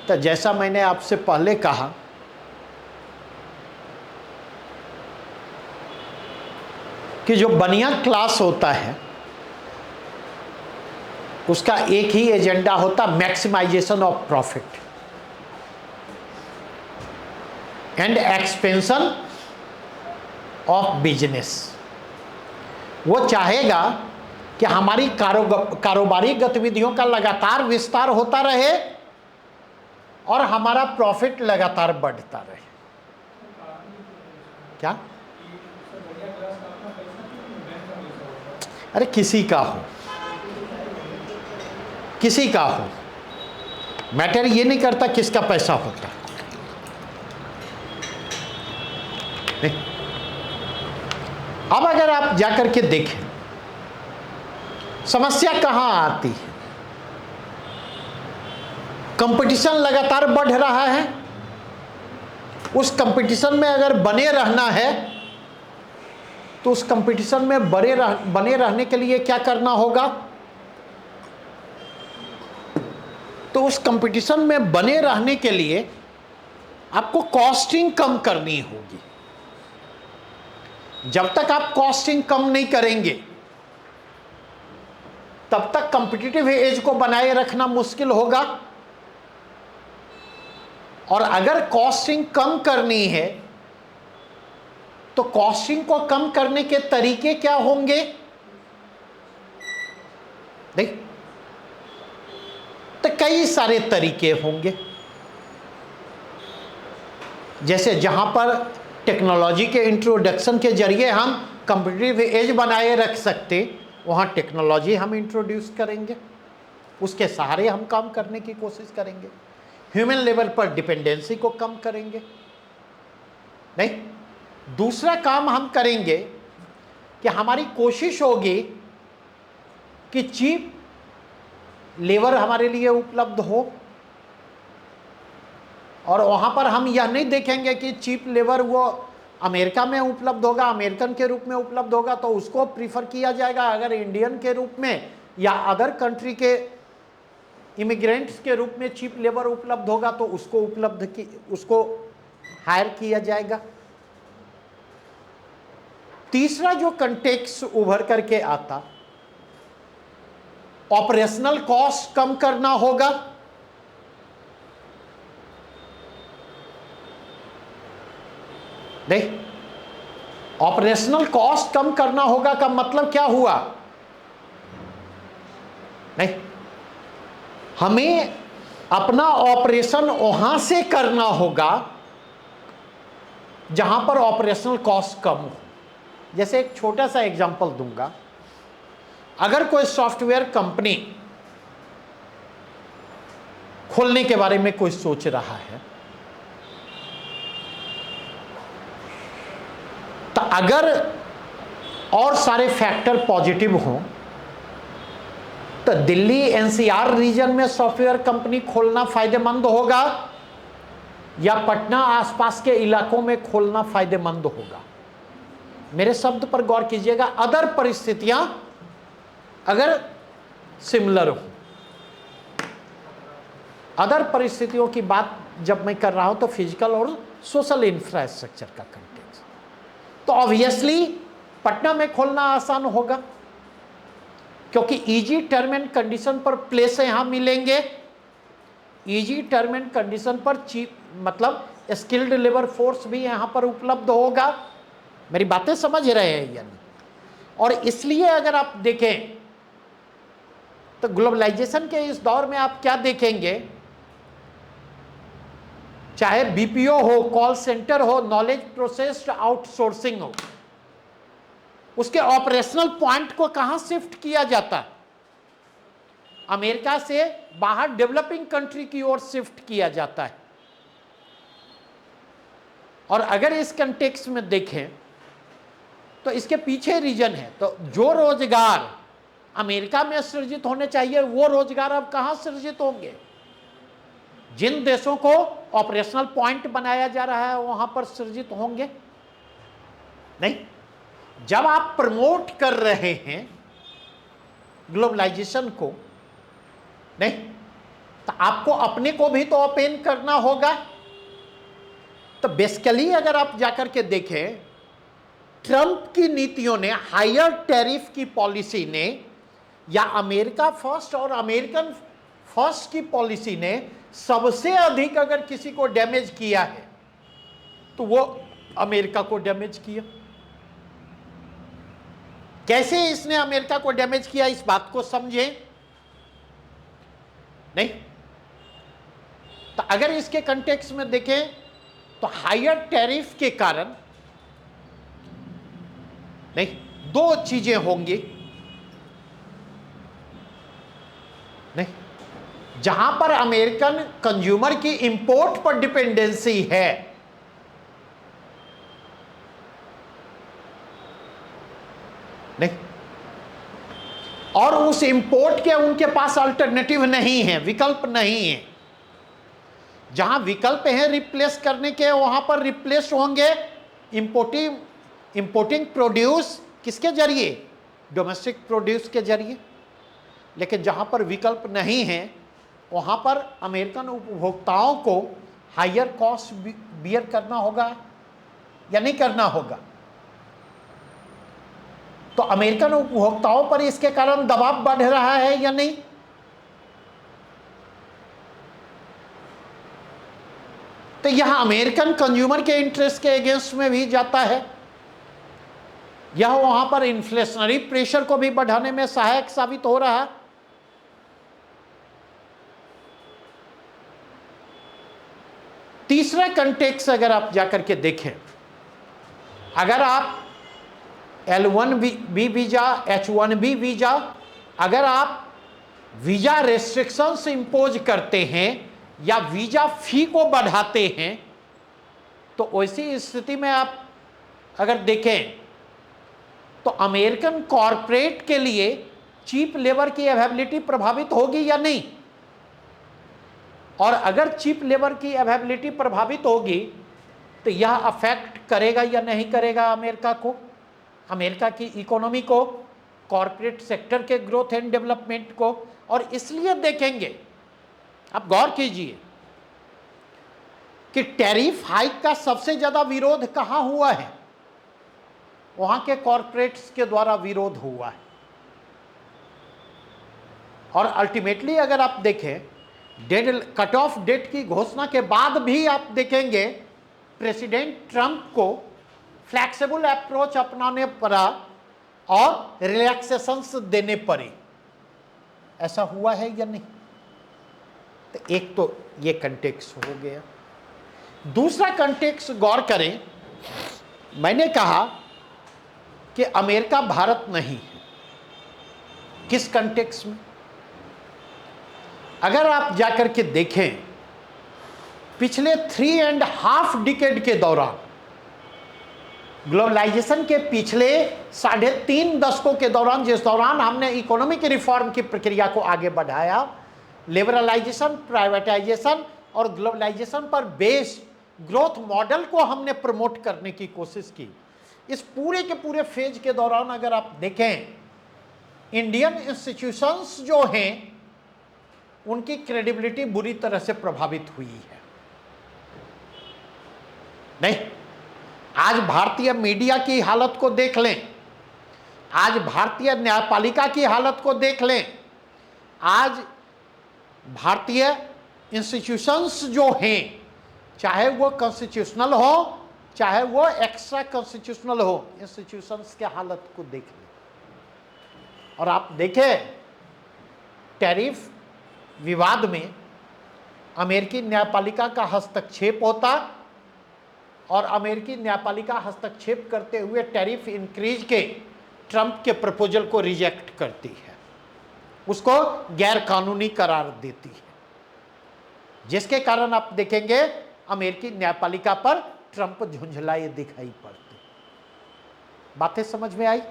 [SPEAKER 1] तो जैसा मैंने आपसे पहले कहा कि जो बनिया क्लास होता है उसका एक ही एजेंडा होता, maximisation of profit. And expansion of business. वो चाहेगा कि हमारी कारोबारी गतिविधियों का लगातार विस्तार होता रहे और हमारा प्रॉफिट लगातार बढ़ता रहे। क्या? अरे किसी का हो, किसी का हो, मैटर ये नहीं करता किसका पैसा होता नहीं। अब अगर आप जाकर के देखें समस्या कहां आती है, कंपटीशन लगातार बढ़ रहा है। उस कंपटीशन में अगर बने रहना है तो उस कंपटीशन में बने रहने के लिए क्या करना होगा? तो उस कंपटीशन में बने रहने के लिए आपको कॉस्टिंग कम करनी होगी। जब तक आप कॉस्टिंग कम नहीं करेंगे तब तक कॉम्पिटिटिव एज को बनाए रखना मुश्किल होगा। और अगर कॉस्टिंग कम करनी है तो कॉस्टिंग को कम करने के तरीके क्या होंगे? देख, तो कई सारे तरीके होंगे। जैसे जहां पर टेक्नोलॉजी के इंट्रोडक्शन के जरिए हम कॉम्पिटिटिव एज बनाए रख सकते, वहां टेक्नोलॉजी हम इंट्रोड्यूस करेंगे, उसके सहारे हम काम करने की कोशिश करेंगे। ह्यूमन लेवल पर डिपेंडेंसी को कम करेंगे। नहीं, दूसरा काम हम करेंगे कि हमारी कोशिश होगी कि चीप लेबर हमारे लिए उपलब्ध हो, और वहां पर हम यह नहीं देखेंगे कि चीप लेबर वो अमेरिका में उपलब्ध होगा, अमेरिकन के रूप में उपलब्ध होगा तो उसको प्रीफर किया जाएगा। अगर इंडियन के रूप में या अदर कंट्री के इमिग्रेंट्स के रूप में चीप लेबर उपलब्ध होगा तो उसको हायर किया जाएगा। तीसरा जो कंटेक्स्ट उभर करके आता, ऑपरेशनल कॉस्ट कम करना होगा। नहीं, ऑपरेशनल कॉस्ट कम करना होगा का मतलब क्या हुआ? नहीं, हमें अपना ऑपरेशन वहां से करना होगा जहां पर ऑपरेशनल कॉस्ट कम हो। जैसे एक छोटा सा एग्जांपल दूंगा, अगर कोई सॉफ्टवेयर कंपनी खोलने के बारे में कोई सोच रहा है तो अगर और सारे फैक्टर पॉजिटिव हों तो दिल्ली एनसीआर रीजन में सॉफ्टवेयर कंपनी खोलना फायदेमंद होगा या पटना आसपास के इलाकों में खोलना फायदेमंद होगा? मेरे शब्द पर गौर कीजिएगा। अदर परिस्थितियां अगर सिमिलर हो, अदर परिस्थितियों की बात जब मैं कर रहा हूं तो फिजिकल और सोशल इंफ्रास्ट्रक्चर का कंटेक्स्ट, तो ऑब्वियसली पटना में खोलना आसान होगा क्योंकि इजी टर्म एंड कंडीशन पर प्लेस यहां मिलेंगे। इजी टर्म एंड कंडीशन पर चीप मतलब स्किल्ड लेबर फोर्स भी यहां पर उपलब्ध होगा। मेरी बातें समझ रहे हैं यानी? और इसलिए अगर आप देखें तो ग्लोबलाइजेशन के इस दौर में आप क्या देखेंगे, चाहे बीपीओ हो, कॉल सेंटर हो, नॉलेज प्रोसेस्ड आउटसोर्सिंग हो, उसके ऑपरेशनल पॉइंट को कहां शिफ्ट किया जाता? अमेरिका से बाहर डेवलपिंग कंट्री की ओर शिफ्ट किया जाता है। और अगर इस कंटेक्स्ट में देखें तो इसके पीछे रीजन है, तो जो रोजगार अमेरिका में सृजित होने चाहिए वो रोजगार अब कहां सृजित होंगे? जिन देशों को ऑपरेशनल पॉइंट बनाया जा रहा है वहां पर सृजित होंगे। नहीं, जब आप प्रमोट कर रहे हैं ग्लोबलाइजेशन को, नहीं तो आपको अपने को भी तो ओपन करना होगा। तो बेसिकली अगर आप जाकर के देखें, ट्रंप की नीतियों ने, हायर टैरिफ की पॉलिसी ने या अमेरिका फर्स्ट और अमेरिकन फर्स्ट की पॉलिसी ने सबसे अधिक अगर किसी को डैमेज किया है तो वो अमेरिका को डैमेज किया। कैसे इसने अमेरिका को डैमेज किया, इस बात को समझे नहीं? तो अगर इसके कंटेक्स्ट में देखें तो हायर टैरिफ के कारण नहीं, दो चीजें होंगी। नहीं, जहां पर अमेरिकन कंज्यूमर की इंपोर्ट पर डिपेंडेंसी है, नहीं, और उस इंपोर्ट के उनके पास अल्टरनेटिव नहीं है, विकल्प नहीं है। जहां विकल्प है रिप्लेस करने के, वहां पर रिप्लेस होंगे इंपोर्टिंग प्रोड्यूस किसके जरिए? डोमेस्टिक प्रोड्यूस के जरिए। लेकिन जहां पर विकल्प नहीं है, वहां पर अमेरिकन उपभोक्ताओं को हायर कॉस्ट बियर करना होगा या नहीं करना होगा? तो अमेरिकन उपभोक्ताओं पर इसके कारण दबाव बढ़ रहा है या नहीं? तो यह अमेरिकन कंज्यूमर के इंटरेस्ट के अगेंस्ट में भी जाता है। यह वहां पर इन्फ्लेशनरी प्रेशर को भी बढ़ाने में सहायक साबित हो रहा है। तीसरा कंटेक्स्ट अगर आप जाकर के देखें, अगर आप L1B वीजा, H1B वीजा, अगर आप वीजा रेस्ट्रिक्शंस इंपोज करते हैं या वीजा फी को बढ़ाते हैं, तो वैसी स्थिति में आप अगर देखें तो अमेरिकन कॉरपोरेट के लिए चीप लेबर की अवेलेबिलिटी प्रभावित होगी या नहीं? और अगर चीप लेबर की अवेलेबिलिटी प्रभावित होगी तो यह अफेक्ट करेगा या नहीं करेगा अमेरिका को, अमेरिका की इकोनॉमी को, कॉरपोरेट सेक्टर के ग्रोथ एंड डेवलपमेंट को। और इसलिए देखेंगे, आप गौर कीजिए कि टैरिफ हाइक का सबसे ज्यादा विरोध कहां हुआ है? वहां के कॉरपोरेट्स के द्वारा विरोध हुआ है। और अल्टीमेटली अगर आप देखें, कट ऑफ डेट की घोषणा के बाद भी आप देखेंगे प्रेसिडेंट ट्रंप को फ्लैक्सिबल अप्रोच अपनाने पड़ा और रिलैक्सेशंस देने पड़े। ऐसा हुआ है या नहीं? तो एक तो ये कंटेक्स्ट हो गया। दूसरा कंटेक्स्ट गौर करें, मैंने कहा कि अमेरिका भारत नहीं है। किस कंटेक्स्ट में? अगर आप जाकर के देखें, पिछले 3.5 डिकेड के दौरान, ग्लोबलाइजेशन के पिछले 3.5 दशकों के दौरान, जिस दौरान हमने इकोनॉमिक रिफॉर्म की प्रक्रिया को आगे बढ़ाया, लिबरलाइजेशन, प्राइवेटाइजेशन और ग्लोबलाइजेशन पर बेस्ड ग्रोथ मॉडल को हमने प्रमोट करने की कोशिश की। इस पूरे के पूरे फेज के दौरान अगर आप देखें, इंडियन इंस्टीट्यूशंस जो हैं उनकी क्रेडिबिलिटी बुरी तरह से प्रभावित हुई है। नहीं, आज भारतीय मीडिया की हालत को देख लें, आज भारतीय न्यायपालिका की हालत को देख लें, आज भारतीय इंस्टीट्यूशंस जो हैं, चाहे वो कॉन्स्टिट्यूशनल हो चाहे वो एक्स्ट्रा कॉन्स्टिट्यूशनल हो, इंस्टीट्यूशंस के हालत को देख लें। और आप देखें, टैरिफ विवाद में अमेरिकी न्यायपालिका का हस्तक्षेप होता और अमेरिकी न्यायपालिका हस्तक्षेप करते हुए टैरिफ इंक्रीज के ट्रंप के प्रपोजल को रिजेक्ट करती है, उसको गैर कानूनी करार देती है, जिसके कारण आप देखेंगे अमेरिकी न्यायपालिका पर ट्रंप झुंझलाए दिखाई पड़ते। बातें समझ में आई?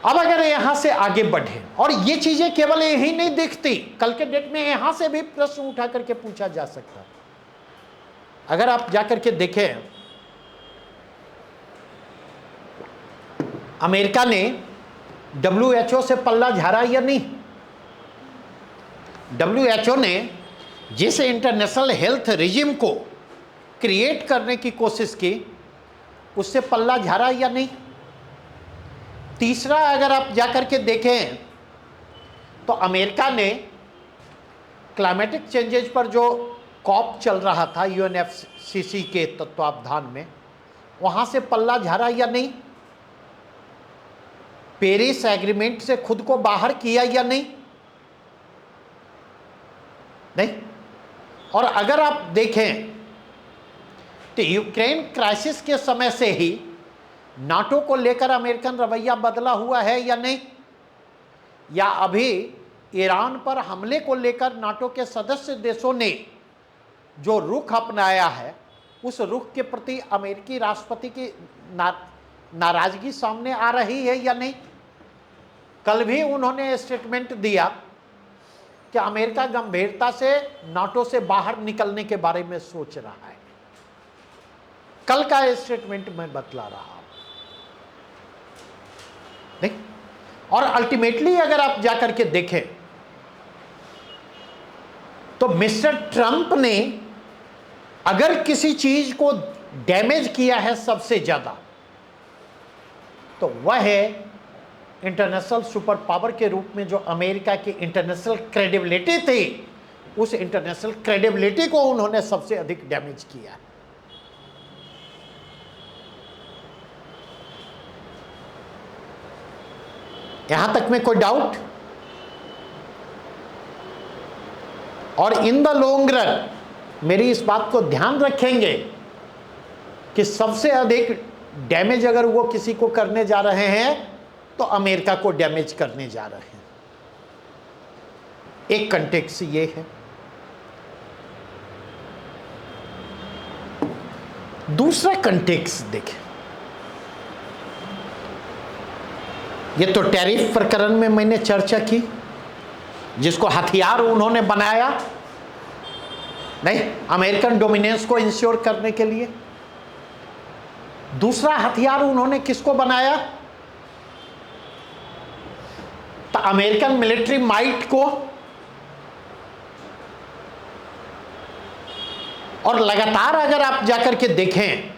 [SPEAKER 1] अब अगर यहां से आगे बढ़े, और ये चीजें केवल यही नहीं दिखती, कल के डेट में यहां से भी प्रश्न उठा करके पूछा जा सकता। अगर आप जाकर के देखें, अमेरिका ने WHO से पल्ला झाड़ा या नहीं? WHO ने जिस इंटरनेशनल हेल्थ रिजिम को क्रिएट करने की कोशिश की, उससे पल्ला झाड़ा या नहीं? तीसरा, अगर आप जाकर के देखें तो अमेरिका ने क्लाइमेटिक चेंजेज पर जो कॉप चल रहा था यूएनएफसीसी के तत्वावधान में, वहां से पल्ला झाड़ा या नहीं? पेरिस एग्रीमेंट से खुद को बाहर किया या नहीं? नहीं। और अगर आप देखें तो यूक्रेन क्राइसिस के समय से ही नाटो को लेकर अमेरिकन रवैया बदला हुआ है या नहीं? या अभी ईरान पर हमले को लेकर नाटो के सदस्य देशों ने जो रुख अपनाया है, उस रुख के प्रति अमेरिकी राष्ट्रपति की नाराजगी सामने आ रही है या नहीं? कल भी उन्होंने स्टेटमेंट दिया कि अमेरिका गंभीरता से नाटो से बाहर निकलने के बारे में सोच रहा है। कल का स्टेटमेंट मैं बतला रहा हूं, नहीं? और अल्टीमेटली अगर आप जाकर के देखें तो मिस्टर ट्रंप ने अगर किसी चीज को डैमेज किया है सबसे ज्यादा, तो वह है इंटरनेशनल सुपर पावर के रूप में जो अमेरिका की इंटरनेशनल क्रेडिबिलिटी थी, उस इंटरनेशनल क्रेडिबिलिटी को उन्होंने सबसे अधिक डैमेज किया है। यहां तक में कोई डाउट? और इन द लॉन्ग रन मेरी इस बात को ध्यान रखेंगे कि सबसे अधिक डैमेज अगर वो किसी को करने जा रहे हैं तो अमेरिका को डैमेज करने जा रहे हैं। एक कंटेक्स्ट ये है। दूसरा कंटेक्स्ट देखें, ये तो टैरिफ प्रकरण में मैंने चर्चा की, जिसको हथियार उन्होंने बनाया, नहीं, अमेरिकन डोमिनेंस को इंश्योर करने के लिए। दूसरा हथियार उन्होंने किसको बनाया? तो अमेरिकन मिलिट्री माइट को। और लगातार अगर आप जाकर के देखें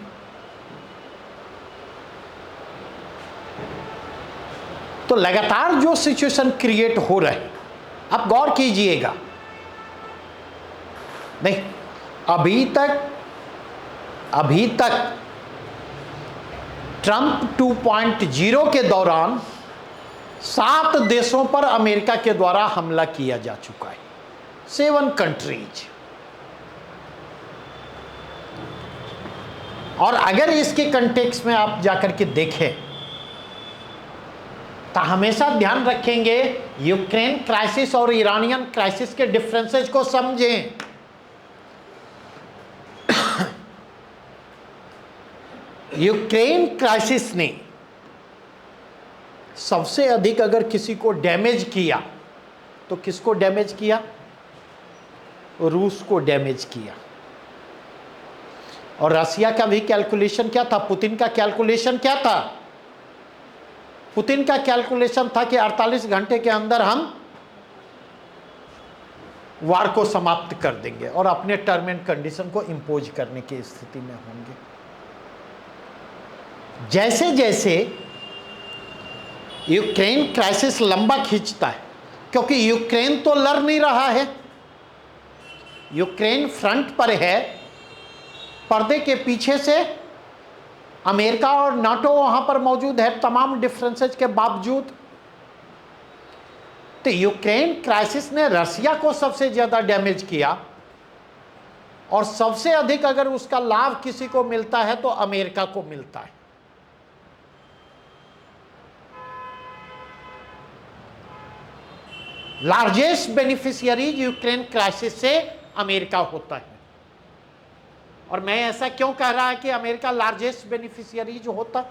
[SPEAKER 1] तो लगातार जो सिचुएशन क्रिएट हो रहा है, आप गौर कीजिएगा, नहीं, अभी तक ट्रंप 2.0 के दौरान 7 देशों पर अमेरिका के द्वारा हमला किया जा चुका है, 7 कंट्रीज। और अगर इसके कंटेक्स्ट में आप जाकर के देखें तो हमेशा ध्यान रखेंगे, यूक्रेन क्राइसिस और ईरानियन क्राइसिस के डिफरेंसेस को समझें। यूक्रेन क्राइसिस ने सबसे अधिक अगर किसी को डैमेज किया तो किसको डैमेज किया? रूस को डैमेज किया। और रसिया का भी कैलकुलेशन क्या था? पुतिन का कैलकुलेशन क्या था? पुतिन का कैलकुलेशन था कि 48 घंटे के अंदर हम वार को समाप्त कर देंगे और अपने टर्म एंड कंडीशन को इंपोज करने की स्थिति में होंगे। जैसे जैसे यूक्रेन क्राइसिस लंबा खींचता है, क्योंकि यूक्रेन तो लड़ नहीं रहा है, यूक्रेन फ्रंट पर है, पर्दे के पीछे से अमेरिका और नाटो वहां पर मौजूद है, तमाम डिफरेंसेस के बावजूद। तो यूक्रेन क्राइसिस ने रसिया को सबसे ज्यादा डैमेज किया, और सबसे अधिक अगर उसका लाभ किसी को मिलता है तो अमेरिका को मिलता है। लार्जेस्ट बेनिफिशियरी यूक्रेन क्राइसिस से अमेरिका होता है। और मैं ऐसा क्यों कह रहा है कि अमेरिका लार्जेस्ट बेनिफिशियरी जो होता?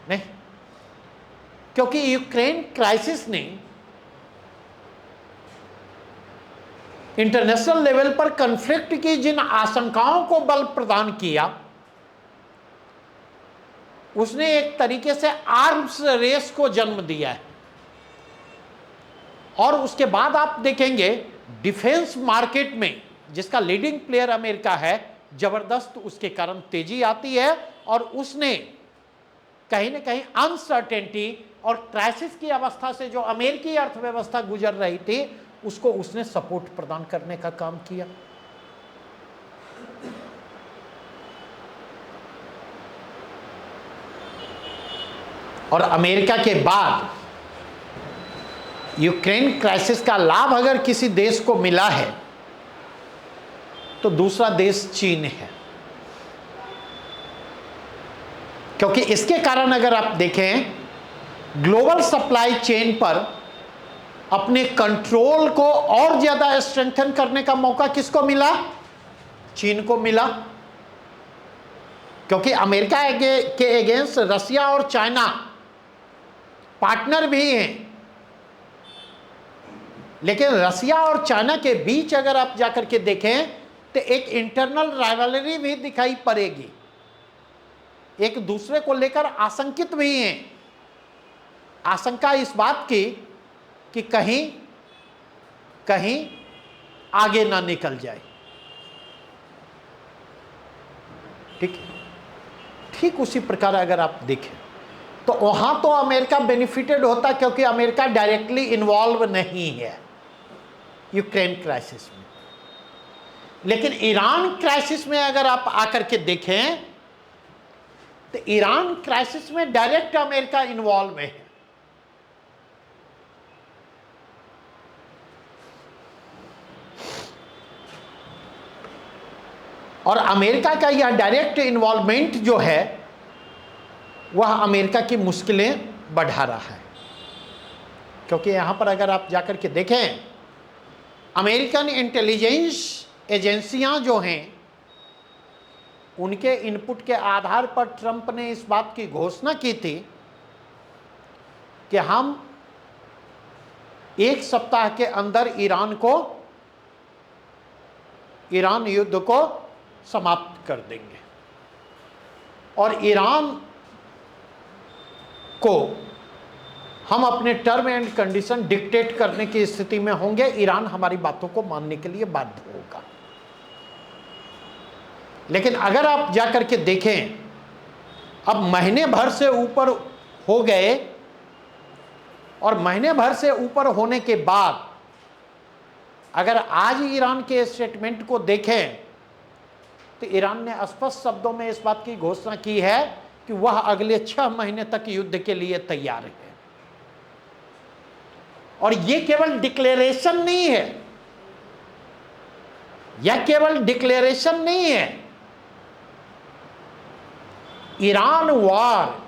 [SPEAKER 1] नहीं, क्योंकि यूक्रेन क्राइसिस ने इंटरनेशनल लेवल पर कॉन्फ्लिक्ट की जिन आशंकाओं को बल प्रदान किया, उसने एक तरीके से आर्म्स रेस को जन्म दिया है। और उसके बाद आप देखेंगे डिफेंस मार्केट में जिसका लीडिंग प्लेयर अमेरिका है, जबरदस्त उसके कारण तेजी आती है, और उसने कहीं ना कहीं अनसर्टेनिटी और क्राइसिस की अवस्था से जो अमेरिकी अर्थव्यवस्था गुजर रही थी, उसको उसने सपोर्ट प्रदान करने का काम किया। और अमेरिका के बाद यूक्रेन क्राइसिस का लाभ अगर किसी देश को मिला है तो दूसरा देश चीन है, क्योंकि इसके कारण अगर आप देखें ग्लोबल सप्लाई चेन पर अपने कंट्रोल को और ज्यादा स्ट्रेंथन करने का मौका किसको मिला? चीन को मिला। क्योंकि अमेरिका के अगेंस्ट रसिया और चाइना पार्टनर भी हैं, लेकिन रसिया और चाइना के बीच अगर आप जाकर के देखें तो एक इंटरनल राइवलरी भी दिखाई पड़ेगी, एक दूसरे को लेकर आशंकित भी हैं। आशंका इस बात की कि कहीं कहीं आगे ना निकल जाए। ठीक उसी प्रकार अगर आप देखें तो वहां तो अमेरिका बेनिफिटेड होता, क्योंकि अमेरिका डायरेक्टली इन्वॉल्व नहीं है यूक्रेन क्राइसिस में। लेकिन ईरान क्राइसिस में अगर आप आकर के देखें तो ईरान क्राइसिस में डायरेक्ट अमेरिका इन्वॉल्व है। और अमेरिका का यह डायरेक्ट इन्वॉल्वमेंट जो है वह अमेरिका की मुश्किलें बढ़ा रहा है। क्योंकि यहां पर अगर आप जाकर के देखें अमेरिकन इंटेलिजेंस एजेंसियां जो हैं उनके इनपुट के आधार पर ट्रंप ने इस बात की घोषणा की थी कि हम एक सप्ताह के अंदर ईरान युद्ध को समाप्त कर देंगे और ईरान को हम अपने टर्म एंड कंडीशन डिक्टेट करने की स्थिति में होंगे। ईरान हमारी बातों को मानने के लिए बाध्य होगा। लेकिन अगर आप जाकर के देखें अब महीने भर से ऊपर हो गए और महीने भर से ऊपर होने के बाद अगर आज ईरान के स्टेटमेंट को देखें तो ईरान ने स्पष्ट शब्दों में इस बात की घोषणा की है कि वह अगले 6 महीने तक युद्ध के लिए तैयार है। और यह केवल डिक्लेरेशन नहीं है, यह केवल डिक्लेरेशन नहीं है। ईरान वार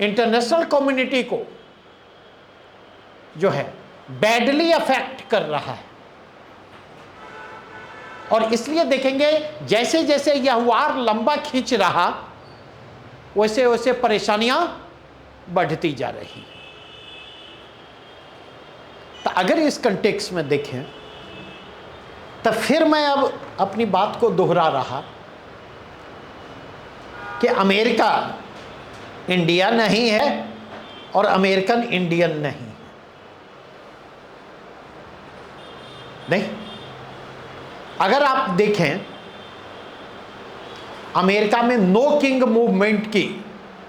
[SPEAKER 1] इंटरनेशनल कम्युनिटी को जो है बैडली अफेक्ट कर रहा है। और इसलिए देखेंगे जैसे जैसे यह वार लंबा खींच रहा वैसे वैसे परेशानियां बढ़ती जा रही। तो अगर इस कंटेक्स्ट में देखें तो फिर मैं अब अपनी बात को दोहरा रहा कि अमेरिका इंडिया नहीं है और अमेरिकन इंडियन नहीं। अगर आप देखें अमेरिका में नो किंग मूवमेंट की,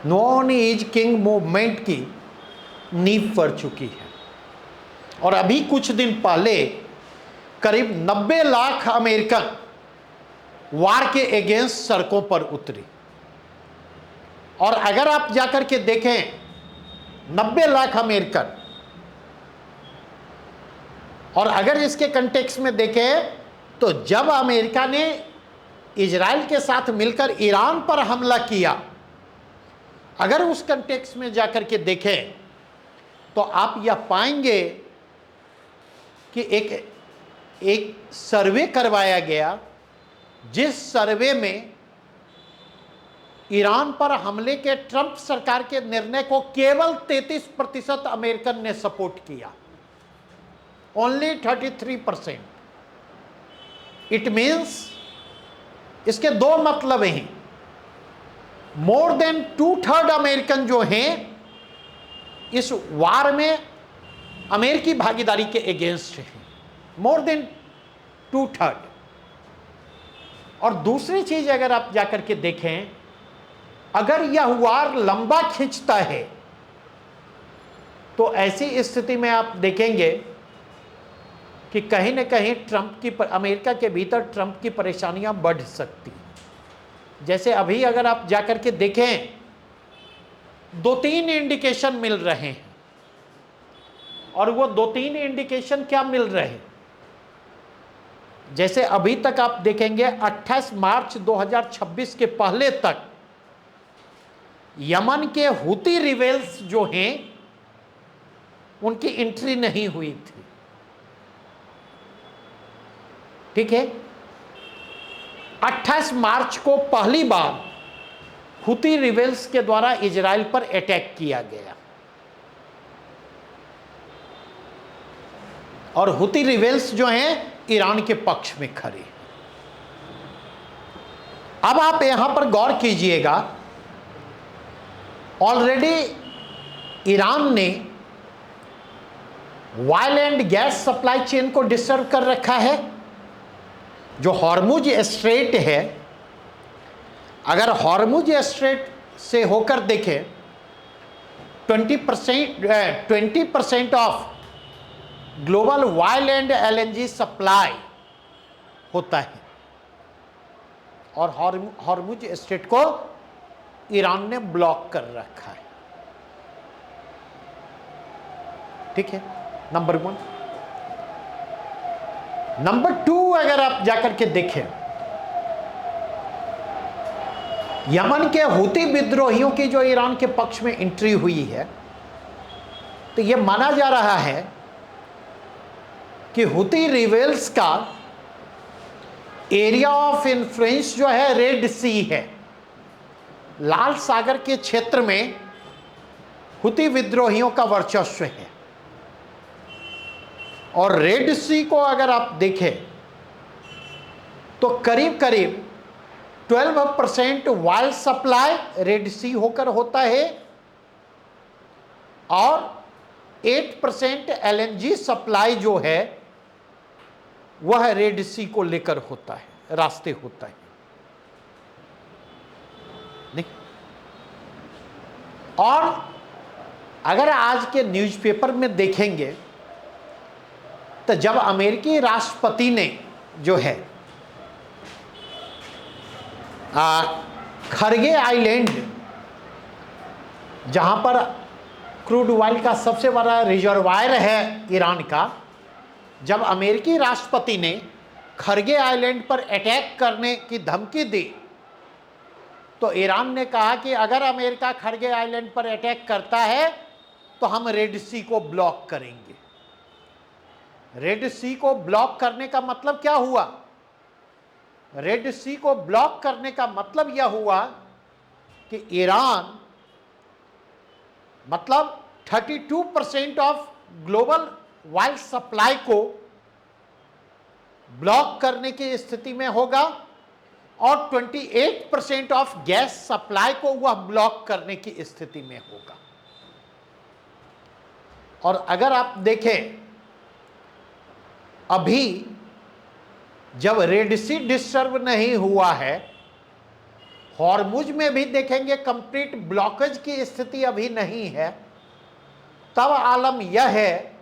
[SPEAKER 1] no one is king movement की नींव पड़ चुकी है। और अभी कुछ दिन पहले करीब 90 लाख अमेरिकन वार के अगेंस्ट सड़कों पर उतरे। और अगर आप जाकर के देखें 90 लाख अमेरिकन, और अगर इसके कंटेक्स्ट में देखें तो जब अमेरिका ने इजराइल के साथ मिलकर ईरान पर हमला किया, अगर उस कंटेक्स्ट में जाकर के देखें तो आप यह पाएंगे कि एक सर्वे करवाया गया, जिस सर्वे में ईरान पर हमले के ट्रंप सरकार के निर्णय को केवल 33% अमेरिकन ने सपोर्ट किया, ओनली 33%। इट मीन्स इसके दो मतलब हैं। मोर देन 2/3 अमेरिकन जो हैं इस वार में अमेरिकी भागीदारी के अगेंस्ट हैं, मोर देन 2/3। और दूसरी चीज अगर आप जाकर के देखें, अगर यह वार लंबा खींचता है तो ऐसी स्थिति में आप देखेंगे कि कहीं ना कहीं अमेरिका के भीतर ट्रंप की परेशानियां बढ़ सकती हैं। जैसे अभी अगर आप जाकर के देखें, 2-3 इंडिकेशन मिल रहे हैं, और वो 2-3 इंडिकेशन क्या मिल रहे हैं? जैसे अभी तक आप देखेंगे 28 मार्च 2026 के पहले तक यमन के हुती रिबेल्स जो हैं उनकी एंट्री नहीं हुई थी। ठीक है, 28 मार्च को पहली बार हुती रिबेल्स के द्वारा इजराइल पर अटैक किया गया, और हुती रिबेल्स जो हैं ईरान के पक्ष में खड़े। अब आप यहां पर गौर कीजिएगा, ऑलरेडी ईरान ने oil and gas supply chain को डिस्टर्ब कर रखा है। जो हॉर्मुज स्ट्रेट है, अगर हॉर्मुज स्ट्रेट से होकर देखें 20% of global oil and LNG supply होता है, और हॉर्मुज स्ट्रेट को ईरान ने ब्लॉक कर रखा है। ठीक है, नंबर 1। नंबर 2, अगर आप जाकर के देखें, यमन के हुती विद्रोहियों की जो ईरान के पक्ष में एंट्री हुई है, तो यह माना जा रहा है कि हुती रिबेल्स का एरिया ऑफ इन्फ्लुएंस जो है रेड सी है। लाल सागर के क्षेत्र में हुती विद्रोहियों का वर्चस्व है, और रेड सी को अगर आप देखें तो करीब करीब 12% ऑयल सप्लाई रेड सी होकर होता है, और 8% एलएनजी सप्लाई जो है वह रेड सी को लेकर होता है, रास्ते होता है। नहीं, और अगर आज के न्यूज़पेपर में देखेंगे तो जब अमेरिकी राष्ट्रपति ने जो है खरगे आइलैंड, जहां पर क्रूड ऑयल का सबसे बड़ा रिजर्वायर है ईरान का, जब अमेरिकी राष्ट्रपति ने खरगे आइलैंड पर अटैक करने की धमकी दी, तो ईरान ने कहा कि अगर अमेरिका खरगे आइलैंड पर अटैक करता है तो हम रेड सी को ब्लॉक करेंगे। रेड सी को ब्लॉक करने का मतलब क्या हुआ? रेड सी को ब्लॉक करने का मतलब यह हुआ कि ईरान मतलब 32% ऑफ ग्लोबल ऑयल सप्लाई को ब्लॉक करने की स्थिति में होगा, और 28% ऑफ गैस सप्लाई को वह ब्लॉक करने की स्थिति में होगा। और अगर आप देखें, अभी जब रेड सी डिस्टर्ब नहीं हुआ है, हॉर्मुज में भी देखेंगे कंप्लीट ब्लॉकेज की स्थिति अभी नहीं है, तब आलम यह है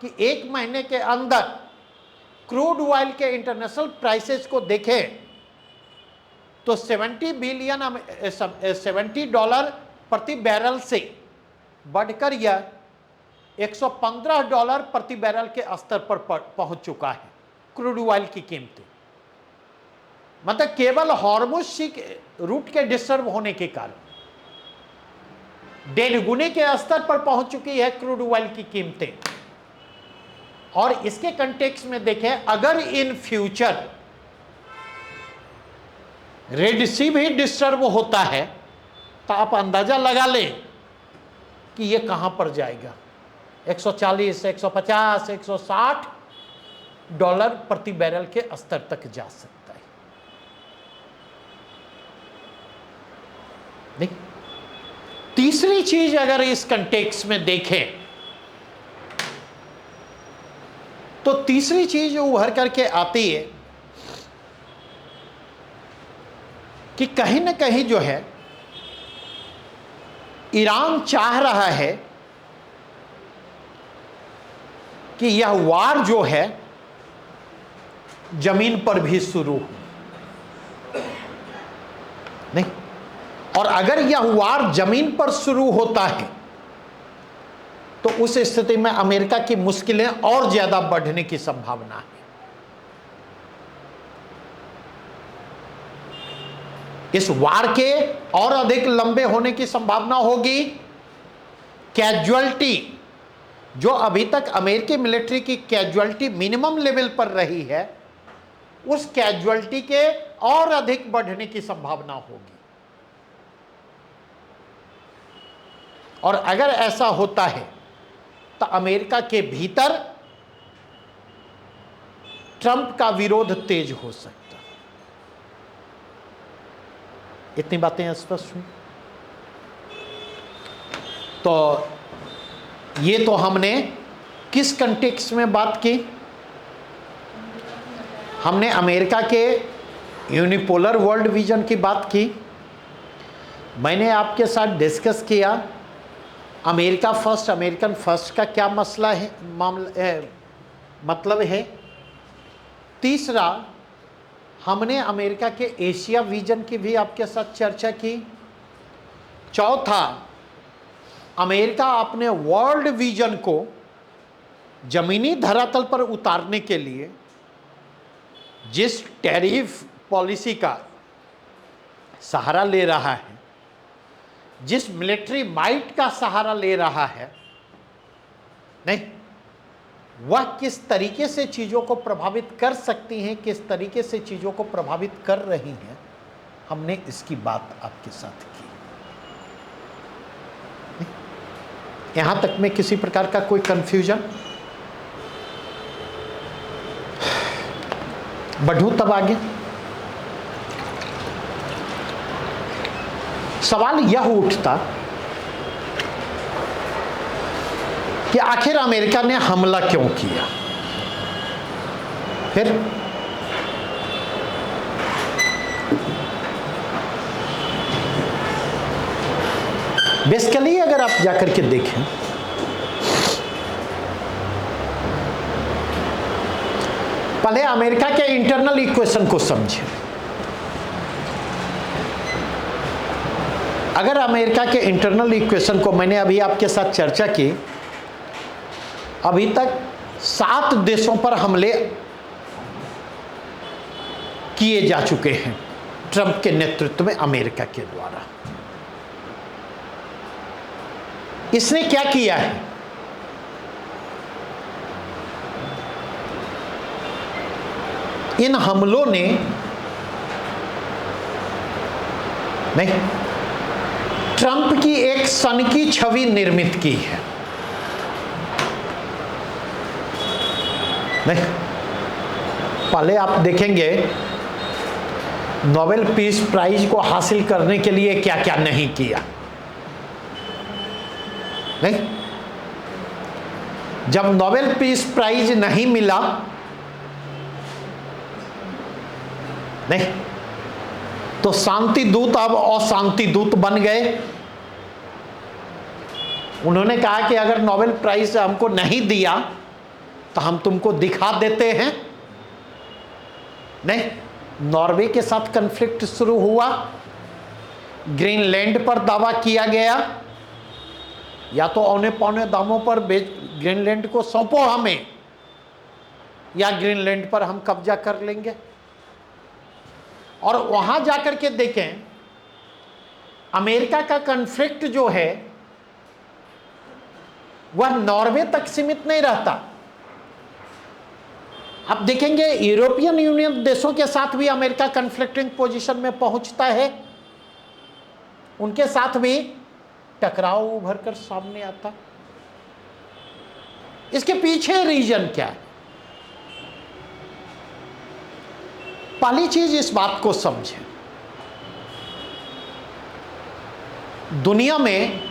[SPEAKER 1] कि 1 महीने के अंदर क्रूड ऑयल के इंटरनेशनल प्राइसेस को देखें तो $70 प्रति बैरल से बढ़कर यह $115 प्रति बैरल के स्तर पर पहुंच चुका है क्रूड ऑयल की कीमतें। मतलब केवल हॉर्मुज सी रूट के डिस्टर्ब होने के कारण 1.5 गुने के स्तर पर पहुंच चुकी है क्रूड ऑयल की कीमतें। और इसके कंटेक्स्ट में देखें, अगर इन फ्यूचर रेड सी भी डिस्टर्ब होता है तो आप अंदाजा लगा लें कि यह कहां पर जाएगा। 140, 150, $160 प्रति बैरल के स्तर तक जा सकता है। नहीं, तीसरी चीज अगर इस कंटेक्स्ट में देखें तो तीसरी चीज जो उभर करके आती है कि कहीं ना कहीं जो है ईरान चाह रहा है कि यह वार जो है जमीन पर भी शुरू हो, नहीं, और अगर यह वार जमीन पर शुरू होता है तो उस स्थिति में अमेरिका की मुश्किलें और ज्यादा बढ़ने की संभावना है। इस वार के और अधिक लंबे होने की संभावना होगी। कैजुअलिटी, जो अभी तक अमेरिकी मिलिट्री की कैजुअलिटी मिनिमम लेवल पर रही है, उस कैजुअलिटी के और अधिक बढ़ने की संभावना होगी। और अगर ऐसा होता है तो अमेरिका के भीतर ट्रंप का विरोध तेज हो सकता। इतनी बातें स्पष्ट हुई। तो ये तो हमने किस कंटेक्स्ट में बात की? हमने अमेरिका के यूनिपोलर वर्ल्ड विजन की बात की। मैंने आपके साथ डिस्कस किया अमेरिका फर्स्ट, अमेरिकन फर्स्ट का क्या मसला है, मतलब है। तीसरा, हमने अमेरिका के एशिया विजन की भी आपके साथ चर्चा की। चौथा, अमेरिका अपने वर्ल्ड विजन को जमीनी धरातल पर उतारने के लिए जिस टैरिफ पॉलिसी का सहारा ले रहा है, जिस मिलिट्री माइट का सहारा ले रहा है, नहीं, वह किस तरीके से चीज़ों को प्रभावित कर सकती हैं, किस तरीके से चीज़ों को प्रभावित कर रही हैं, हमने इसकी बात आपके साथ की। यहां तक में किसी प्रकार का कोई कंफ्यूजन? बढ़ूं तब आगे। सवाल यह उठता कि आखिर अमेरिका ने हमला क्यों किया? फिर बेसिकली अगर आप जाकर के देखें, पहले अमेरिका के इंटरनल इक्वेशन को समझें। अगर अमेरिका के इंटरनल इक्वेशन को, मैंने अभी आपके साथ चर्चा की, अभी तक 7 देशों पर हमले किए जा चुके हैं ट्रंप के नेतृत्व में अमेरिका के द्वारा। इसने क्या किया है? इन हमलों ने नहीं, ट्रंप की एक सनकी छवि निर्मित की है। नहीं, पहले आप देखेंगे नोबेल पीस प्राइज को हासिल करने के लिए क्या क्या नहीं किया। नहीं, जब नोबेल पीस प्राइज नहीं मिला, नहीं, तो शांति दूत अब अशांति दूत बन गए। उन्होंने कहा कि अगर नोबेल प्राइज हमको नहीं दिया तो हम तुमको दिखा देते हैं। नहीं, नॉर्वे के साथ कन्फ्लिक्ट शुरू हुआ, ग्रीनलैंड पर दावा किया गया, या तो औने पौने दामों पर ग्रीनलैंड को सौंपो हमें, या ग्रीनलैंड पर हम कब्जा कर लेंगे। और वहां जाकर के देखें, अमेरिका का कन्फ्लिक्ट जो है वह नॉर्वे तक सीमित नहीं रहता। आप देखेंगे यूरोपियन यूनियन देशों के साथ भी अमेरिका कन्फ्लिक्टिंग पोजीशन में पहुंचता है, उनके साथ भी टकराव उभर कर सामने आता। इसके पीछे रीजन क्या है? पहली चीज इस बात को समझें, दुनिया में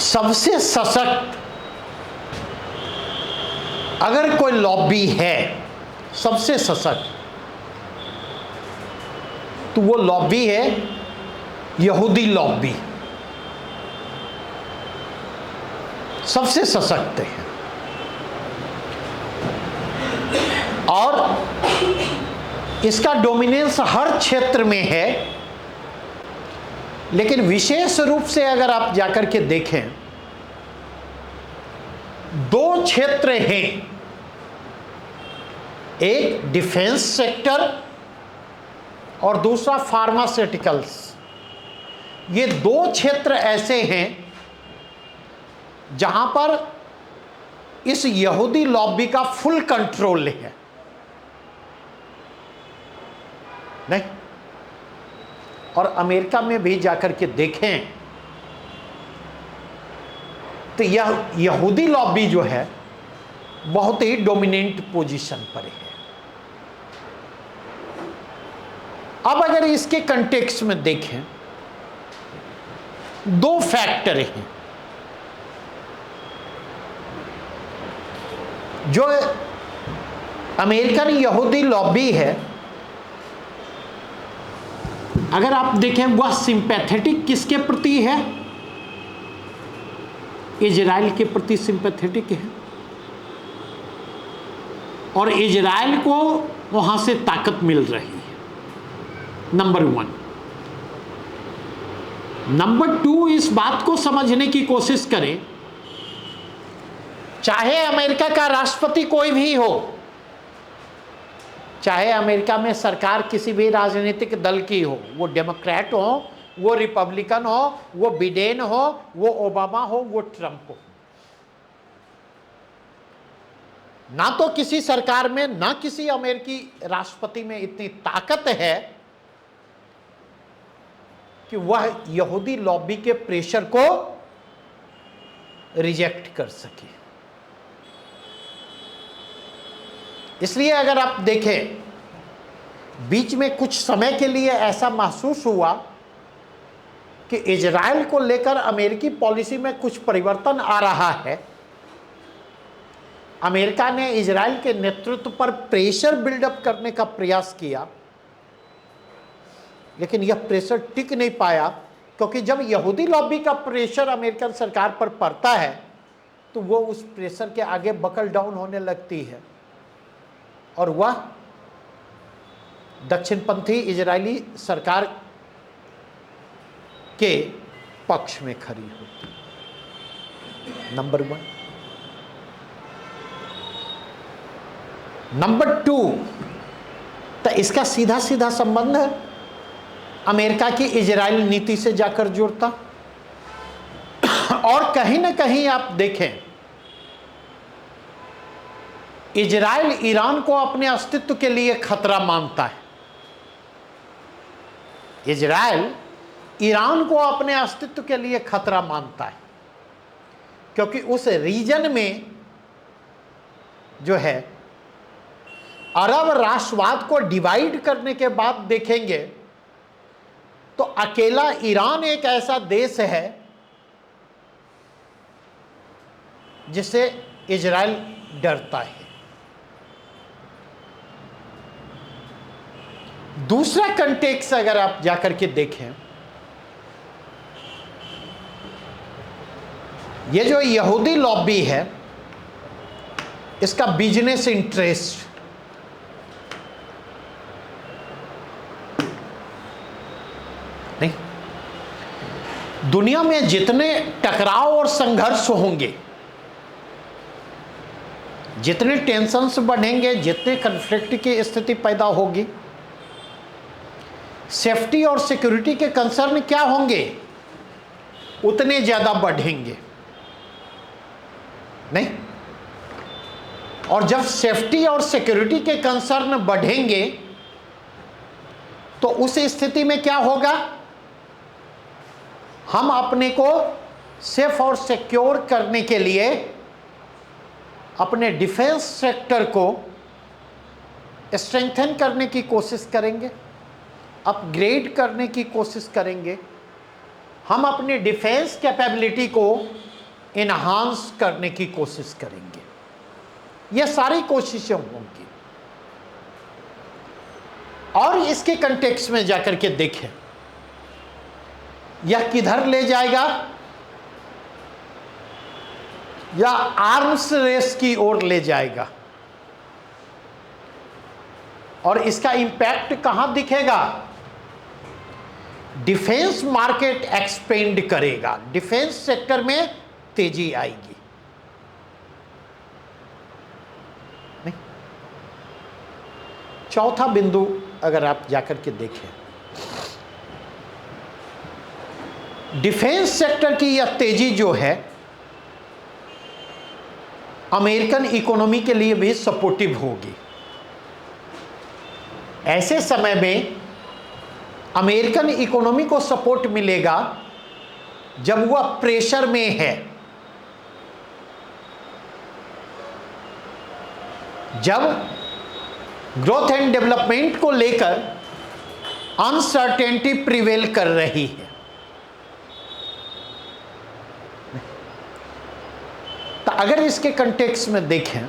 [SPEAKER 1] सबसे सशक्त अगर कोई लॉबी है, सबसे सशक्त, तो वो लॉबी है यहूदी लॉबी। सबसे सशक्त है और इसका डोमिनेंस हर क्षेत्र में है। लेकिन विशेष रूप से अगर आप जाकर के देखें, दो क्षेत्र हैं, एक डिफेंस सेक्टर और दूसरा फार्मास्यूटिकल्स। ये दो क्षेत्र ऐसे हैं जहां पर इस यहूदी लॉबी का फुल कंट्रोल है। नहीं, और अमेरिका में भी जाकर के देखें तो यह यहूदी लॉबी जो है बहुत ही डोमिनेंट पोजीशन पर है। अब अगर इसके कंटेक्स्ट में देखें, दो फैक्टर हैं जो अमेरिकन यहूदी लॉबी है। अगर आप देखें, वह सिंपैथेटिक किसके प्रति है? इजराइल के प्रति सिंपैथेटिक है और इजराइल को वहां से ताकत मिल रही है, नंबर 1। नंबर 2, इस बात को समझने की कोशिश करें, चाहे अमेरिका का राष्ट्रपति कोई भी हो, चाहे अमेरिका में सरकार किसी भी राजनीतिक दल की हो, वो डेमोक्रेट हो, वो रिपब्लिकन हो, वो बिडेन हो, वो ओबामा हो, वो ट्रंप हो, ना तो किसी सरकार में, ना किसी अमेरिकी राष्ट्रपति में इतनी ताकत है कि वह यहूदी लॉबी के प्रेशर को रिजेक्ट कर सके। इसलिए अगर आप देखें, बीच में कुछ समय के लिए ऐसा महसूस हुआ कि इजराइल को लेकर अमेरिकी पॉलिसी में कुछ परिवर्तन आ रहा है। अमेरिका ने इजराइल के नेतृत्व पर प्रेशर बिल्डअप करने का प्रयास किया, लेकिन यह प्रेशर टिक नहीं पाया, क्योंकि जब यहूदी लॉबी का प्रेशर अमेरिकन सरकार पर पड़ता है तो वो उस प्रेशर के आगे बकल डाउन होने लगती है और वह दक्षिणपंथी इजरायली सरकार के पक्ष में खड़ी होती। नंबर 1। नंबर 2, तो इसका सीधा सीधा संबंध है अमेरिका की इजराइल नीति से जाकर जुड़ता। और कहीं ना कहीं आप देखें, इजराइल ईरान को अपने अस्तित्व के लिए खतरा मानता है। इजराइल ईरान को अपने अस्तित्व के लिए खतरा मानता है, क्योंकि उस रीजन में जो है अरब राष्ट्रवाद को डिवाइड करने के बाद देखेंगे तो अकेला ईरान एक ऐसा देश है जिससे इजराइल डरता है। दूसरा कंटेक्स्ट अगर आप जाकर के देखें, ये जो यहूदी लॉबी है, इसका बिजनेस इंटरेस्ट नहीं, दुनिया में जितने टकराव और संघर्ष होंगे, जितने टेंशन्स बढ़ेंगे, जितने कन्फ्लिक्ट की स्थिति पैदा होगी, सेफ्टी और सिक्योरिटी के कंसर्न क्या होंगे, उतने ज्यादा बढ़ेंगे। नहीं, और जब सेफ्टी और सिक्योरिटी के कंसर्न बढ़ेंगे तो उस स्थिति में क्या होगा, हम अपने को सेफ और सिक्योर करने के लिए अपने डिफेंस सेक्टर को स्ट्रेंथन करने की कोशिश करेंगे, अपग्रेड करने की कोशिश करेंगे, हम अपने डिफेंस कैपेबिलिटी को इन्हांस करने की कोशिश करेंगे। यह सारी कोशिशें होंगी। और इसके कंटेक्स्ट में जाकर के देखें, यह किधर ले जाएगा, या आर्म्स रेस की ओर ले जाएगा। और इसका इंपैक्ट कहां दिखेगा? डिफेंस मार्केट एक्सपेंड करेगा, डिफेंस सेक्टर में तेजी आएगी। नहीं? चौथा बिंदु अगर आप जाकर के देखें, डिफेंस सेक्टर की यह तेजी जो है अमेरिकन इकोनॉमी के लिए भी सपोर्टिव होगी। ऐसे समय में अमेरिकन इकोनॉमी को सपोर्ट मिलेगा जब वह प्रेशर में है, जब ग्रोथ एंड डेवलपमेंट को लेकर अनसर्टेनिटी प्रिवेल कर रही है। तो अगर इसके कंटेक्स्ट में देखें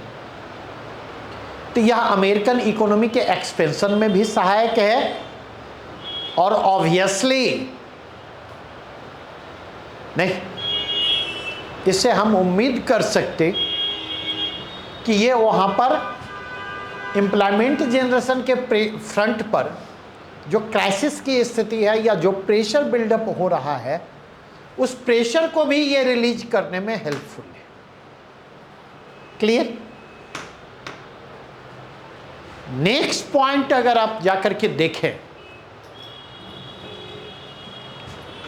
[SPEAKER 1] तो यह अमेरिकन इकोनॉमी के एक्सपेंशन में भी सहायक है, और ऑब्वियसली नहीं, इससे हम उम्मीद कर सकते कि ये वहाँ पर एम्प्लॉयमेंट जनरेशन के फ्रंट पर जो क्राइसिस की स्थिति है या जो प्रेशर बिल्डअप हो रहा है, उस प्रेशर को भी ये रिलीज करने में हेल्पफुल है। क्लियर? नेक्स्ट पॉइंट अगर आप जाकर के देखें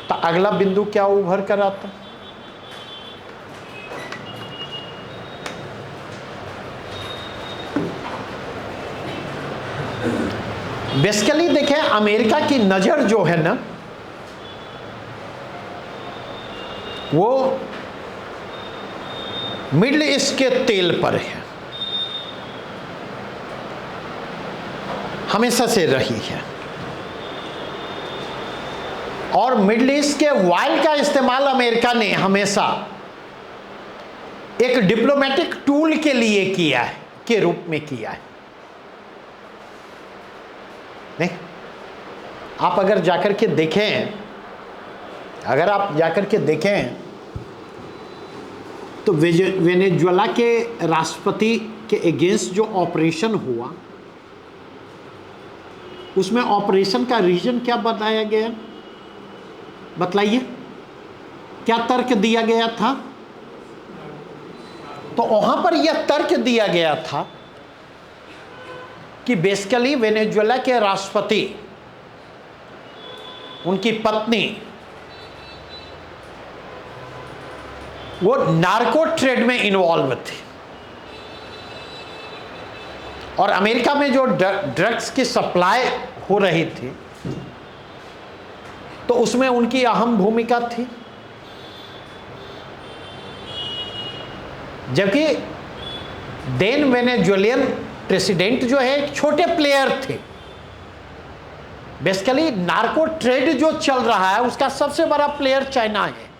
[SPEAKER 1] तो अगला बिंदु क्या उभर कर आता? बेसिकली देखें, अमेरिका की नजर जो है ना, वो मिडिल ईस्ट के तेल पर है, हमेशा से रही है। और मिडिल ईस्ट के ऑयल का इस्तेमाल अमेरिका ने हमेशा एक डिप्लोमेटिक टूल के लिए किया है, के रूप में किया है। नहीं, आप अगर जाकर के देखें, अगर आप जाकर के देखें तो वेनेजुएला के राष्ट्रपति के अगेंस्ट जो ऑपरेशन हुआ, उसमें ऑपरेशन का रीजन क्या बताया गया? बतलाइए, क्या तर्क दिया गया था? तो वहां पर यह तर्क दिया गया था कि बेसिकली वेनेजुएला के राष्ट्रपति, उनकी पत्नी, वो नार्को ट्रेड में इन्वॉल्व थे, और अमेरिका में जो ड्रग्स की सप्लाई हो रही थी तो उसमें उनकी अहम भूमिका थी। जबकि देन वेनेजुएलियन प्रेसिडेंट जो है एक छोटे प्लेयर थे। बेसिकली नार्को ट्रेड जो चल रहा है उसका सबसे बड़ा प्लेयर चाइना है।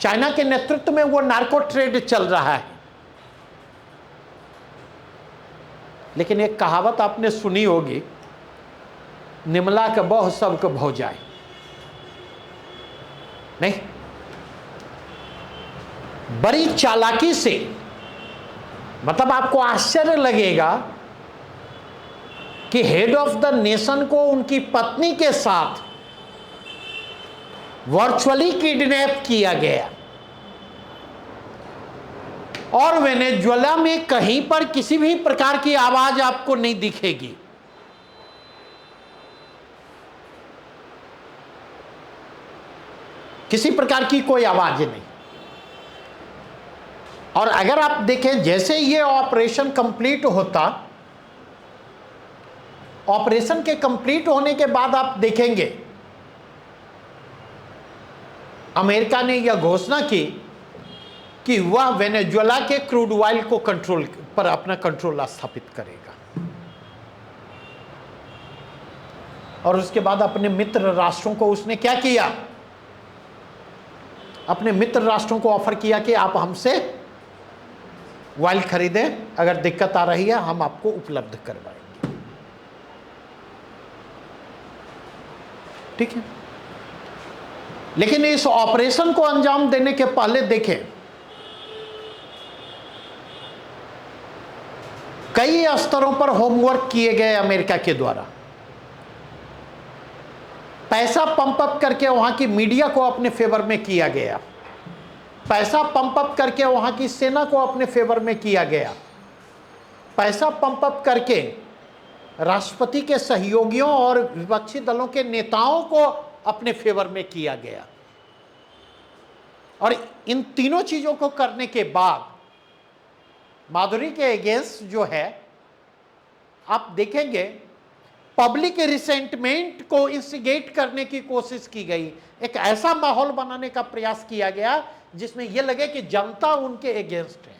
[SPEAKER 1] चाइना के नेतृत्व में वो नार्को ट्रेड चल रहा है। लेकिन एक कहावत आपने सुनी होगी, निमला के बहु सबके भौ जाए। नहीं, बड़ी चालाकी से, मतलब आपको आश्चर्य लगेगा कि हेड ऑफ द नेशन को उनकी पत्नी के साथ वर्चुअली किडनैप किया गया, और वेनेजुएला में कहीं पर किसी भी प्रकार की आवाज आपको नहीं दिखेगी। किसी प्रकार की कोई आवाज नहीं। और अगर आप देखें, जैसे ये ऑपरेशन कंप्लीट होता, ऑपरेशन के कंप्लीट होने के बाद आप देखेंगे अमेरिका ने यह घोषणा की कि वह वेनेजुएला के क्रूड ऑयल को कंट्रोल पर अपना कंट्रोल स्थापित करेगा, और उसके बाद अपने मित्र राष्ट्रों को उसने क्या किया? अपने मित्र राष्ट्रों को ऑफर किया कि आप हमसे ऑयल खरीदें, अगर दिक्कत आ रही है हम आपको उपलब्ध करवाएंगे। ठीक है। लेकिन इस ऑपरेशन को अंजाम देने के पहले देखें, कई स्तरों पर होमवर्क किए गए अमेरिका के द्वारा। पैसा पंप अप करके वहां की मीडिया को अपने फेवर में किया गया, पैसा पंप अप करके वहां की सेना को अपने फेवर में किया गया, पैसा पंप अप करके राष्ट्रपति के सहयोगियों और विपक्षी दलों के नेताओं को अपने फेवर में किया गया। और इन तीनों चीजों को करने के बाद माधुरी के अगेंस्ट जो है आप देखेंगे पब्लिक रिसेंटमेंट को इंस्टिगेट करने की कोशिश की गई, एक ऐसा माहौल बनाने का प्रयास किया गया जिसमें यह लगे कि जनता उनके अगेंस्ट है,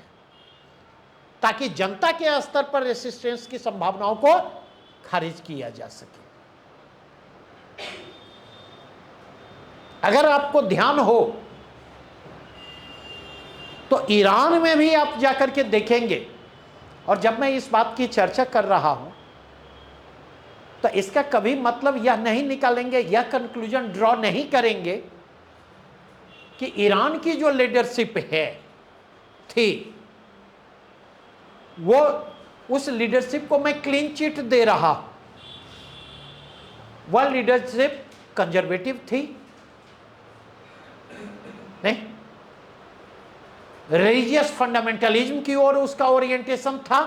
[SPEAKER 1] ताकि जनता के स्तर पर रेसिस्टेंस की संभावनाओं को खारिज किया जा सके। अगर आपको ध्यान हो तो ईरान में भी आप जाकर के देखेंगे, और जब मैं इस बात की चर्चा कर रहा हूं तो इसका कभी मतलब यह नहीं निकालेंगे, यह कंक्लूजन ड्रॉ नहीं करेंगे कि ईरान की जो लीडरशिप थी वो, उस लीडरशिप को मैं क्लीन चिट दे रहा हूं। वह लीडरशिप कंजर्वेटिव थी नहीं, रिलीजियस फंडामेंटलिज्म की ओर उसका ओरिएंटेशन था,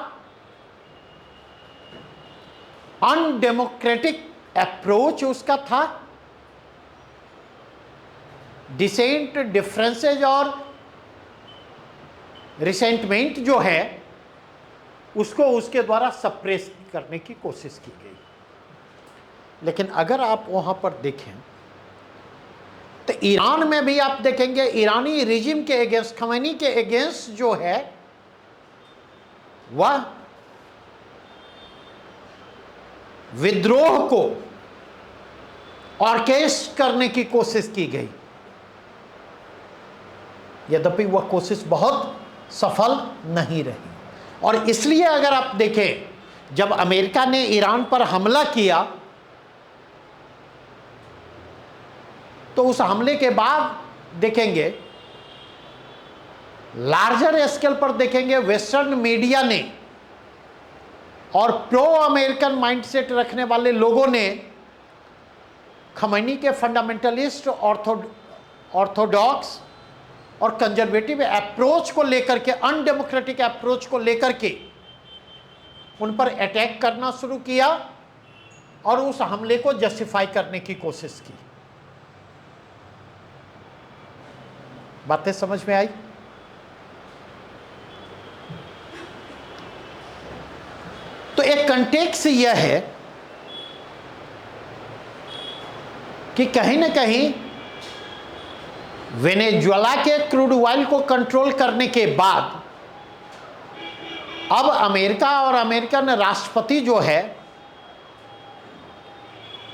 [SPEAKER 1] अनडेमोक्रेटिक अप्रोच उसका था, डिसेंट, डिफरेंसेज और रिसेंटमेंट जो है उसको उसके द्वारा सप्रेस करने की कोशिश की गई। लेकिन अगर आप वहां पर देखें तो ईरान में भी आप देखेंगे ईरानी रिजिम के अगेंस्ट, खमैनी के अगेंस्ट जो है वह विद्रोह को ऑर्केस्ट्रेट करने की कोशिश की गई, यद्यपि वह कोशिश बहुत सफल नहीं रही। और इसलिए अगर आप देखें जब अमेरिका ने ईरान पर हमला किया तो उस हमले के बाद देखेंगे लार्जर स्केल पर देखेंगे वेस्टर्न मीडिया ने और प्रो अमेरिकन माइंडसेट रखने वाले लोगों ने खमैनी के फंडामेंटलिस्ट, ऑर्थोडॉक्स और कंजर्वेटिव अप्रोच को लेकर के, अनडेमोक्रेटिक अप्रोच को लेकर के उन पर अटैक करना शुरू किया और उस हमले को जस्टिफाई करने की कोशिश की। बातें समझ में आई? तो एक कंटेक्स्ट यह है कि कहीं ना कहीं वेनेजुएला के क्रूड ऑयल को कंट्रोल करने के बाद अब अमेरिका और अमेरिकन राष्ट्रपति जो है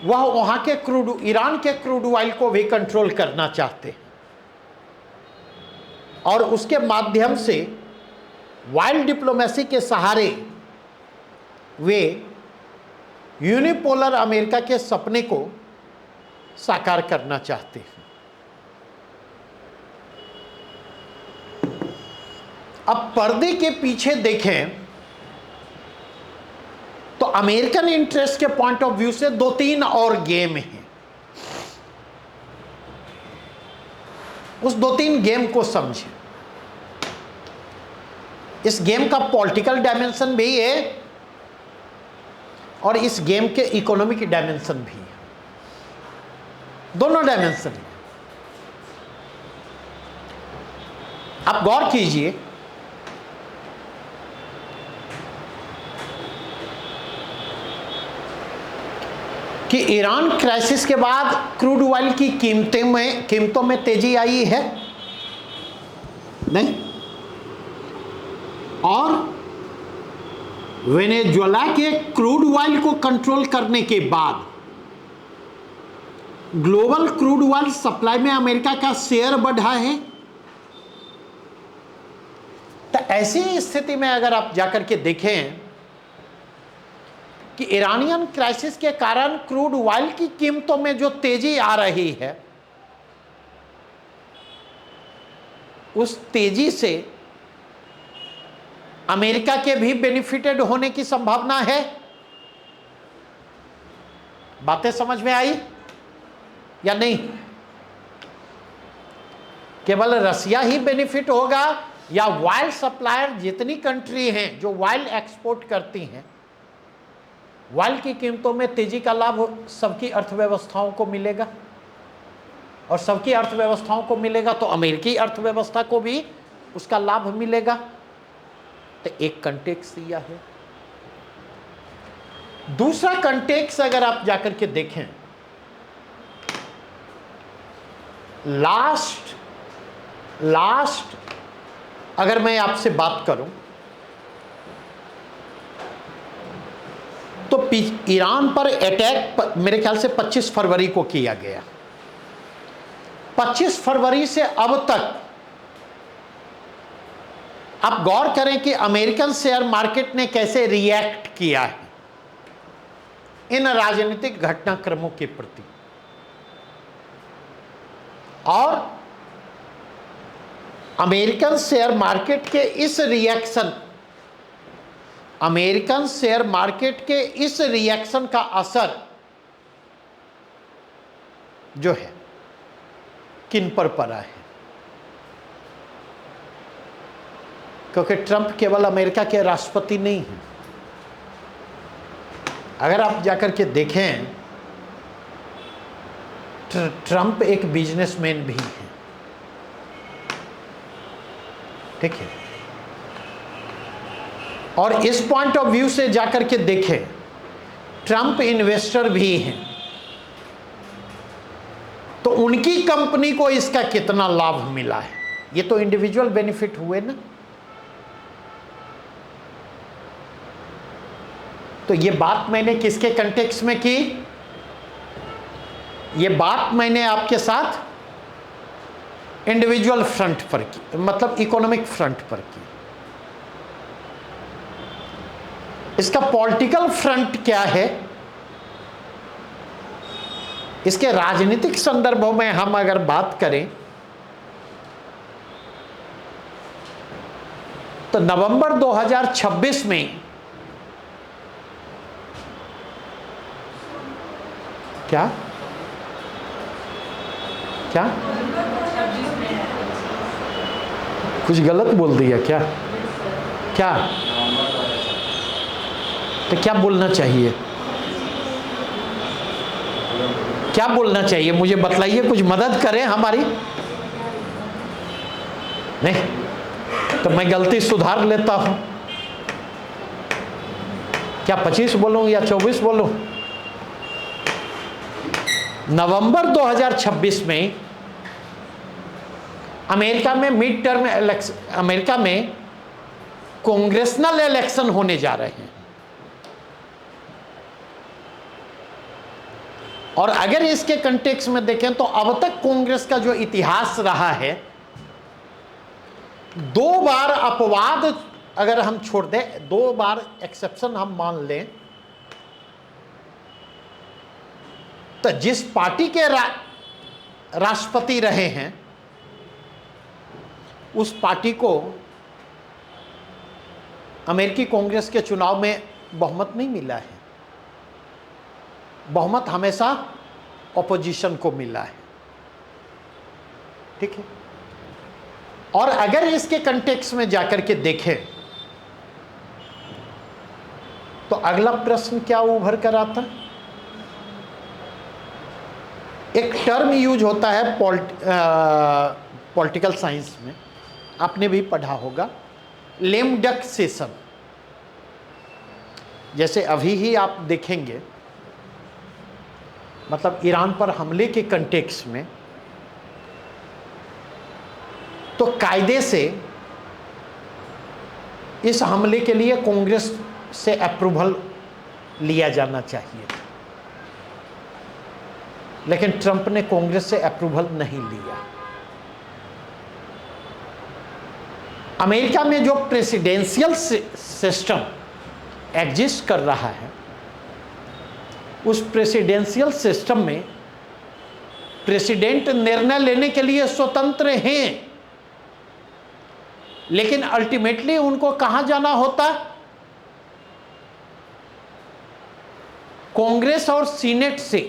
[SPEAKER 1] वह वहां के ईरान के क्रूड ऑयल को भी कंट्रोल करना चाहते हैं और उसके माध्यम से वाइल्ड डिप्लोमेसी के सहारे वे यूनिपोलर अमेरिका के सपने को साकार करना चाहते हैं। अब पर्दे के पीछे देखें तो अमेरिकन इंटरेस्ट के पॉइंट ऑफ व्यू से 2-3 और गेम हैं। उस 2-3 गेम को समझें। इस गेम का पॉलिटिकल डायमेंशन भी है और इस गेम के इकोनॉमिक डायमेंशन भी है, दोनों डायमेंशन है। आप गौर कीजिए कि ईरान क्राइसिस के बाद क्रूड ऑयल की कीमतों में तेजी आई है नहीं, और वेनेजुएला के क्रूड ऑयल को कंट्रोल करने के बाद ग्लोबल क्रूड ऑयल सप्लाई में अमेरिका का शेयर बढ़ा है। तो ऐसी स्थिति में अगर आप जाकर के देखें कि ईरानियन क्राइसिस के कारण क्रूड ऑयल की कीमतों में जो तेजी आ रही है उस तेजी से अमेरिका के भी बेनिफिटेड होने की संभावना है। बातें समझ में आई या नहीं? केवल रसिया ही बेनिफिट होगा या ऑयल सप्लायर जितनी कंट्री हैं जो ऑयल एक्सपोर्ट करती हैं, ऑयल की कीमतों में तेजी का लाभ सबकी अर्थव्यवस्थाओं को मिलेगा, और सबकी अर्थव्यवस्थाओं को मिलेगा तो अमेरिकी अर्थव्यवस्था को भी उसका लाभ मिलेगा। तो एक कंटेक्स्ट दिया है। दूसरा कंटेक्स्ट अगर आप जाकर के देखें, लास्ट अगर मैं आपसे बात करूं तो ईरान पर अटैक मेरे ख्याल से 25 फरवरी को किया गया। 25 फरवरी से अब तक आप गौर करें कि अमेरिकन शेयर मार्केट ने कैसे रिएक्ट किया है इन राजनीतिक घटनाक्रमों के प्रति। और अमेरिकन शेयर मार्केट के इस रिएक्शन का असर जो है किन पर पड़ा है? क्योंकि ट्रंप केवल अमेरिका के राष्ट्रपति नहीं हैं। अगर आप जाकर के देखें, ट्रंप एक बिजनेसमैन भी है, ठीक है। और इस पॉइंट ऑफ व्यू से जाकर के देखें, ट्रंप इन्वेस्टर भी हैं, तो उनकी कंपनी को इसका कितना लाभ मिला है? ये तो इंडिविजुअल बेनिफिट हुए ना। तो ये बात मैंने किसके कंटेक्स्ट में की? ये बात मैंने आपके साथ इंडिविजुअल फ्रंट पर की, मतलब इकोनॉमिक फ्रंट पर की। इसका पॉलिटिकल फ्रंट क्या है? इसके राजनीतिक संदर्भों में हम अगर बात करें तो नवंबर 2026 में क्या कुछ गलत बोल दिया क्या? तो क्या बोलना चाहिए? क्या बोलना चाहिए मुझे बतलाइए, कुछ मदद करें हमारी। नहीं तो मैं गलती सुधार लेता हूं। क्या 25 बोलूं या 24 बोलूं? नवंबर 2026 में अमेरिका में मिड टर्म इलेक्शन, अमेरिका में कांग्रेसनल इलेक्शन होने जा रहे हैं। और अगर इसके कंटेक्स्ट में देखें तो अब तक कांग्रेस का जो इतिहास रहा है, 2 बार अपवाद अगर हम छोड़ दें, 2 बार एक्सेप्शन हम मान लें, तो जिस पार्टी के राष्ट्रपति रहे हैं उस पार्टी को अमेरिकी कांग्रेस के चुनाव में बहुमत नहीं मिला है। बहुमत हमेशा ऑपोजिशन को मिला है, ठीक है। और अगर इसके कंटेक्स्ट में जाकर के देखें तो अगला प्रश्न क्या उभर कर आता? एक टर्म यूज होता है पॉलिटिकल साइंस में, आपने भी पढ़ा होगा, लेम डक सेशन। जैसे अभी ही आप देखेंगे, मतलब ईरान पर हमले के कंटेक्स्ट में, तो कायदे से इस हमले के लिए कांग्रेस से अप्रूवल लिया जाना चाहिए, लेकिन ट्रंप ने कांग्रेस से अप्रूवल नहीं लिया। अमेरिका में जो प्रेसिडेंशियल सिस्टम एग्जिस्ट कर रहा है, उस प्रेसिडेंशियल सिस्टम में प्रेसिडेंट निर्णय लेने के लिए स्वतंत्र हैं, लेकिन अल्टीमेटली उनको कहां जाना होता? कांग्रेस और सीनेट से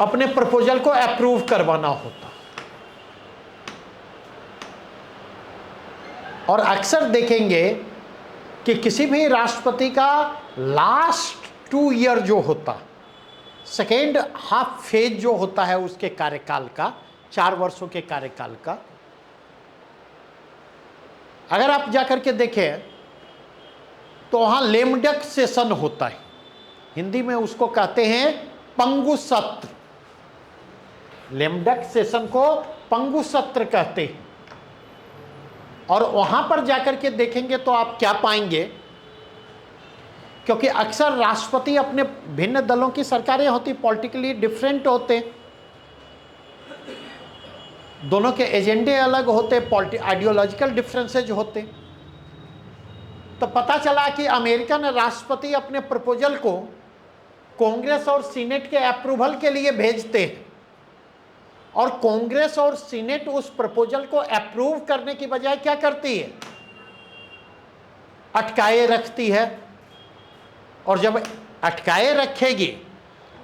[SPEAKER 1] अपने प्रपोजल को अप्रूव करवाना होता। और अक्सर देखेंगे कि किसी भी राष्ट्रपति का लास्ट 2 ईयर जो होता, सेकेंड हाफ फेज जो होता है उसके कार्यकाल का, 4 वर्षों के कार्यकाल का, अगर आप जाकर के देखें तो वहां लेमडक सेशन होता है। हिंदी में उसको कहते हैं पंगु सत्र। लेमडक सेशन को पंगु सत्र कहते हैं। और वहां पर जाकर के देखेंगे तो आप क्या पाएंगे, क्योंकि अक्सर राष्ट्रपति अपने भिन्न दलों की सरकारें होती, पॉलिटिकली डिफरेंट होते, दोनों के एजेंडे अलग होते, आइडियोलॉजिकल डिफरेंसेज होते। तो पता चला कि अमेरिकन राष्ट्रपति अपने प्रपोजल को कांग्रेस और सीनेट के अप्रूवल के लिए भेजते हैं, और कांग्रेस और सीनेट उस प्रपोजल को अप्रूव करने की बजाय क्या करती है? अटकाए रखती है। और जब अटकाए रखेगी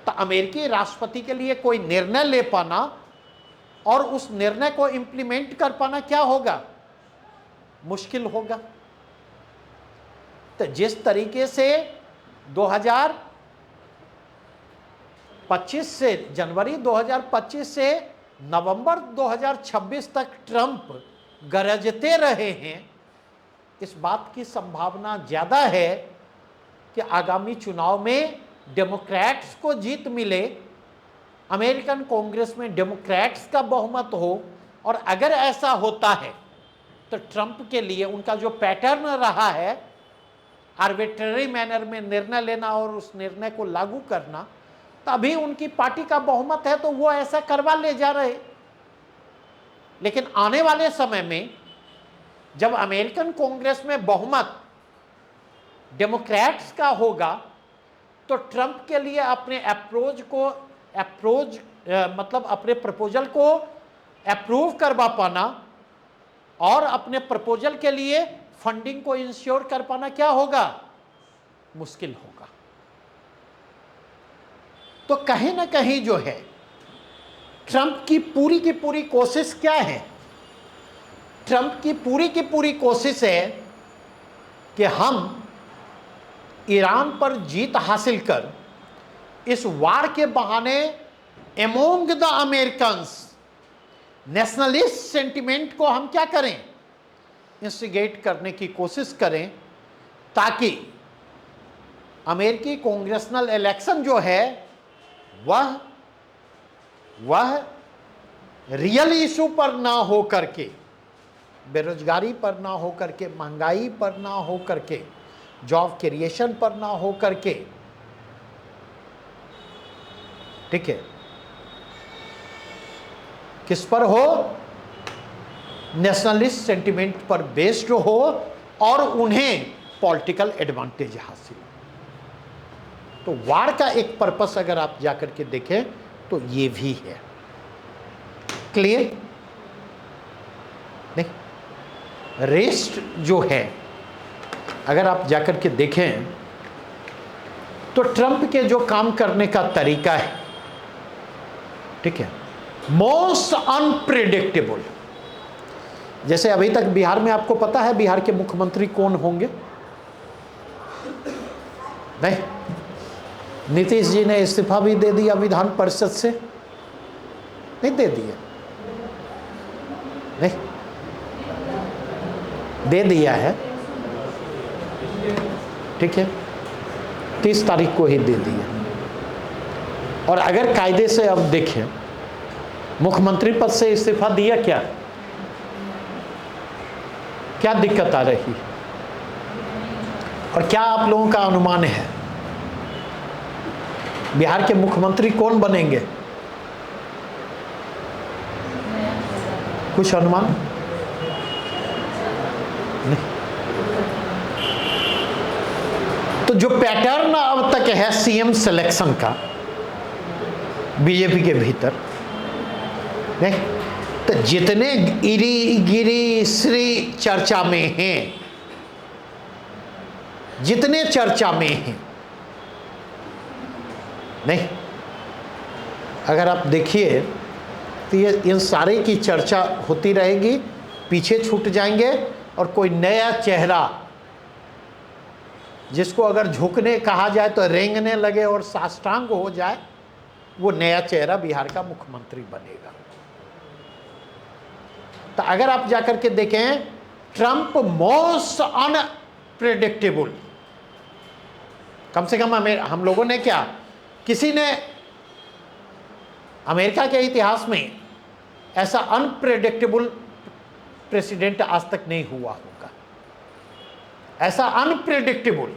[SPEAKER 1] तो अमेरिकी राष्ट्रपति के लिए कोई निर्णय ले पाना और उस निर्णय को इंप्लीमेंट कर पाना क्या होगा? मुश्किल होगा। तो जिस तरीके से 2025 से जनवरी 2025 से नवंबर 2026 तक ट्रंप गरजते रहे हैं, इस बात की संभावना ज्यादा है कि आगामी चुनाव में डेमोक्रेट्स को जीत मिले, अमेरिकन कांग्रेस में डेमोक्रेट्स का बहुमत हो। और अगर ऐसा होता है तो ट्रंप के लिए उनका जो पैटर्न रहा है आर्बिट्ररी मैनर में निर्णय लेना और उस निर्णय को लागू करना, तभी उनकी पार्टी का बहुमत है तो वो ऐसा करवा ले जा रहे। लेकिन आने वाले समय में जब अमेरिकन कांग्रेस में बहुमत डेमोक्रेट्स का होगा तो ट्रंप के लिए अपने मतलब अपने प्रपोजल को अप्रूव करवा पाना और अपने प्रपोजल के लिए फंडिंग को इंश्योर कर पाना क्या होगा? मुश्किल होगा। तो कहीं ना कहीं जो है ट्रंप की पूरी कोशिश क्या है? ट्रंप की पूरी कोशिश है कि हम ईरान पर जीत हासिल कर इस वार के बहाने among the Americans nationalist sentiment को हम क्या करें? इंस्टिगेट करने की कोशिश करें, ताकि अमेरिकी कांग्रेशनल इलेक्शन जो है वह रियल इशू पर ना हो करके, बेरोजगारी पर ना हो करके, महंगाई पर ना हो करके, जॉब क्रिएशन पर ना हो करके, ठीक है, किस पर हो? नेशनलिस्ट सेंटिमेंट पर बेस्ड हो और उन्हें पॉलिटिकल एडवांटेज हासिल। तो वार का एक पर्पस अगर आप जाकर के देखें तो ये भी है। क्लियर? नहीं, रेस्ट जो है अगर आप जाकर के देखें तो ट्रंप के जो काम करने का तरीका है, ठीक है, मोस्ट अनप्रेडिक्टेबल। जैसे अभी तक बिहार में आपको पता है बिहार के मुख्यमंत्री कौन होंगे? नहीं, नीतीश जी ने इस्तीफा भी दे दिया विधान परिषद से, नहीं दे दिया, नहीं दे दिया है, ठीक है, 30 तारीख को ही दे दिया। और अगर कायदे से अब देखें मुख्यमंत्री पद से इस्तीफा दिया, क्या दिक्कत आ रही? और क्या आप लोगों का अनुमान है बिहार के मुख्यमंत्री कौन बनेंगे? कुछ अनुमान नहीं। तो जो पैटर्न अब तक है सीएम सिलेक्शन का बीजेपी के भीतर, नहीं, तो जितने गिरी गिरी श्री चर्चा में हैं, जितने चर्चा में हैं, नहीं, अगर आप देखिए तो ये इन सारे की चर्चा होती रहेगी, पीछे छूट जाएंगे और कोई नया चेहरा जिसको अगर झुकने कहा जाए तो रेंगने लगे और साष्टांग हो जाए, वो नया चेहरा बिहार का मुख्यमंत्री बनेगा। तो अगर आप जाकर के देखें, ट्रंप मोस्ट अनप्रेडिक्टेबल, कम से कम हम लोगों ने क्या, किसी ने अमेरिका के इतिहास में ऐसा अनप्रेडिक्टेबल प्रेसिडेंट आज तक नहीं हुआ होगा, ऐसा अनप्रेडिक्टेबल।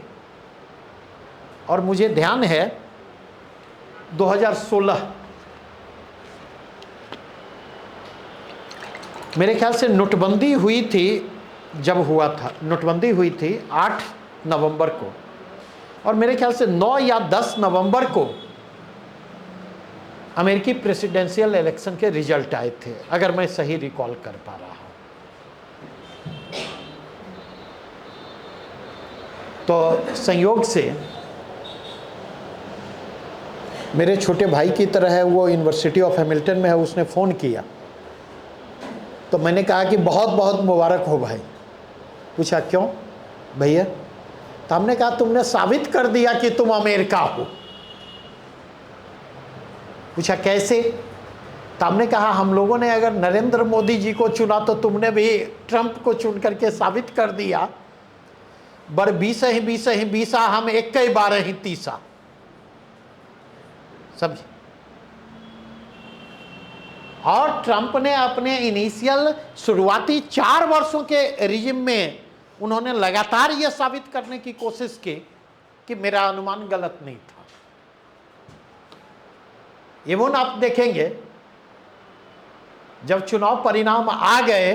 [SPEAKER 1] और मुझे ध्यान है 2016 मेरे ख्याल से नोटबंदी हुई थी, जब हुआ था नोटबंदी हुई थी 8 नवंबर को, और मेरे ख्याल से 9 या 10 नवंबर को अमेरिकी प्रेसिडेंशियल इलेक्शन के रिजल्ट आए थे, अगर मैं सही रिकॉल कर पा रहा हूं। तो संयोग से मेरे छोटे भाई की तरह है, वो यूनिवर्सिटी ऑफ हैमिल्टन में है, उसने फ़ोन किया तो मैंने कहा कि बहुत बहुत मुबारक हो भाई। पूछा क्यों भैया? तो हमने कहा तुमने साबित कर दिया कि तुम अमेरिका हो। पूछा कैसे? तो हमने कहा हम लोगों ने अगर नरेंद्र मोदी जी को चुना तो तुमने भी ट्रंप को चुन करके साबित कर दिया, बर 20 ही 20 ही 20 हम 21 12 ही 30। समझे? और ट्रंप ने अपने इनिशियल शुरुआती 4 वर्षों के रिजिम में उन्होंने लगातार यह साबित करने की कोशिश की कि मेरा अनुमान गलत नहीं था। एवं आप देखेंगे जब चुनाव परिणाम आ गए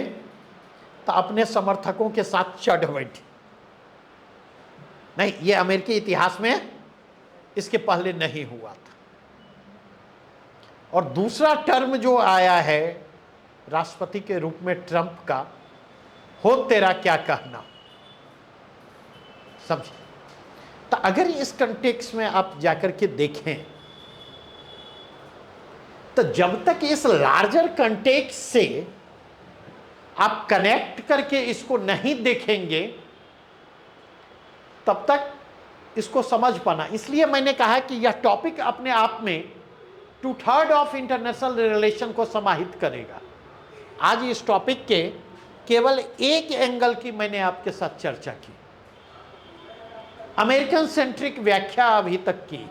[SPEAKER 1] तो अपने समर्थकों के साथ चढ़ बैठे। नहीं, यह अमेरिकी इतिहास में इसके पहले नहीं हुआ था। और दूसरा टर्म जो आया है राष्ट्रपति के रूप में ट्रंप का, हो तेरा क्या कहना। समझे? तो अगर इस कंटेक्स्ट में आप जाकर के देखें तो जब तक इस लार्जर कंटेक्स्ट से आप कनेक्ट करके इसको नहीं देखेंगे तब तक इसको समझ पाना। इसलिए मैंने कहा कि यह टॉपिक अपने आप में 2/3 ऑफ इंटरनेशनल रिलेशन को समाहित करेगा। आज इस टॉपिक के केवल एक एंगल की मैंने आपके साथ चर्चा की, अमेरिकन सेंट्रिक व्याख्या अभी तक की,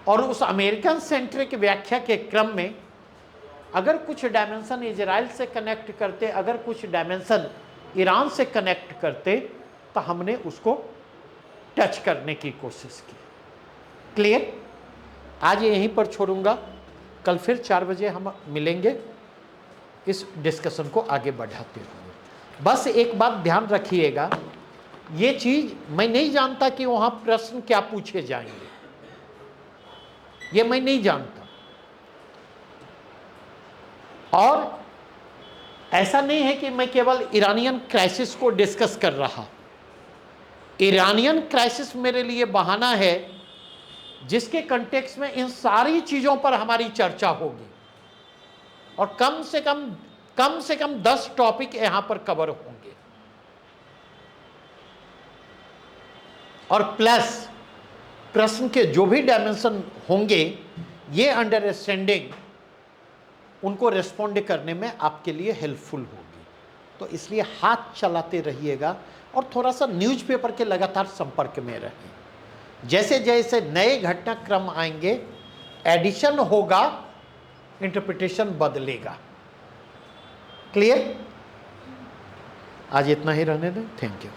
[SPEAKER 1] और उस अमेरिकन सेंट्रिक व्याख्या के क्रम में अगर कुछ डायमेंशन इजराइल से कनेक्ट करते, अगर कुछ डायमेंशन ईरान से कनेक्ट करते, तो हमने उसको टच करने की कोशिश की। क्लियर? आज यहीं पर छोड़ूंगा, कल फिर 4 बजे हम मिलेंगे इस डिस्कशन को आगे बढ़ाते हुए। बस एक बात ध्यान रखिएगा, ये चीज़ मैं नहीं जानता कि वहाँ प्रश्न क्या पूछे जाएंगे, ये मैं नहीं जानता। और ऐसा नहीं है कि मैं केवल ईरानियन क्राइसिस को डिस्कस कर रहा। ईरानियन क्राइसिस मेरे लिए बहाना है जिसके कंटेक्स्ट में इन सारी चीज़ों पर हमारी चर्चा होगी, और कम से कम 10 टॉपिक यहां पर कवर होंगे। और प्लस प्रश्न के जो भी डायमेंशन होंगे, ये अंडरस्टैंडिंग उनको रेस्पॉन्ड करने में आपके लिए हेल्पफुल होगी। तो इसलिए हाथ चलाते रहिएगा और थोड़ा सा न्यूज़पेपर के लगातार संपर्क में रहें। जैसे जैसे नए घटनाक्रम आएंगे, एडिशन होगा, इंटरप्रिटेशन बदलेगा। क्लियर? आज इतना ही रहने दें। Thank you.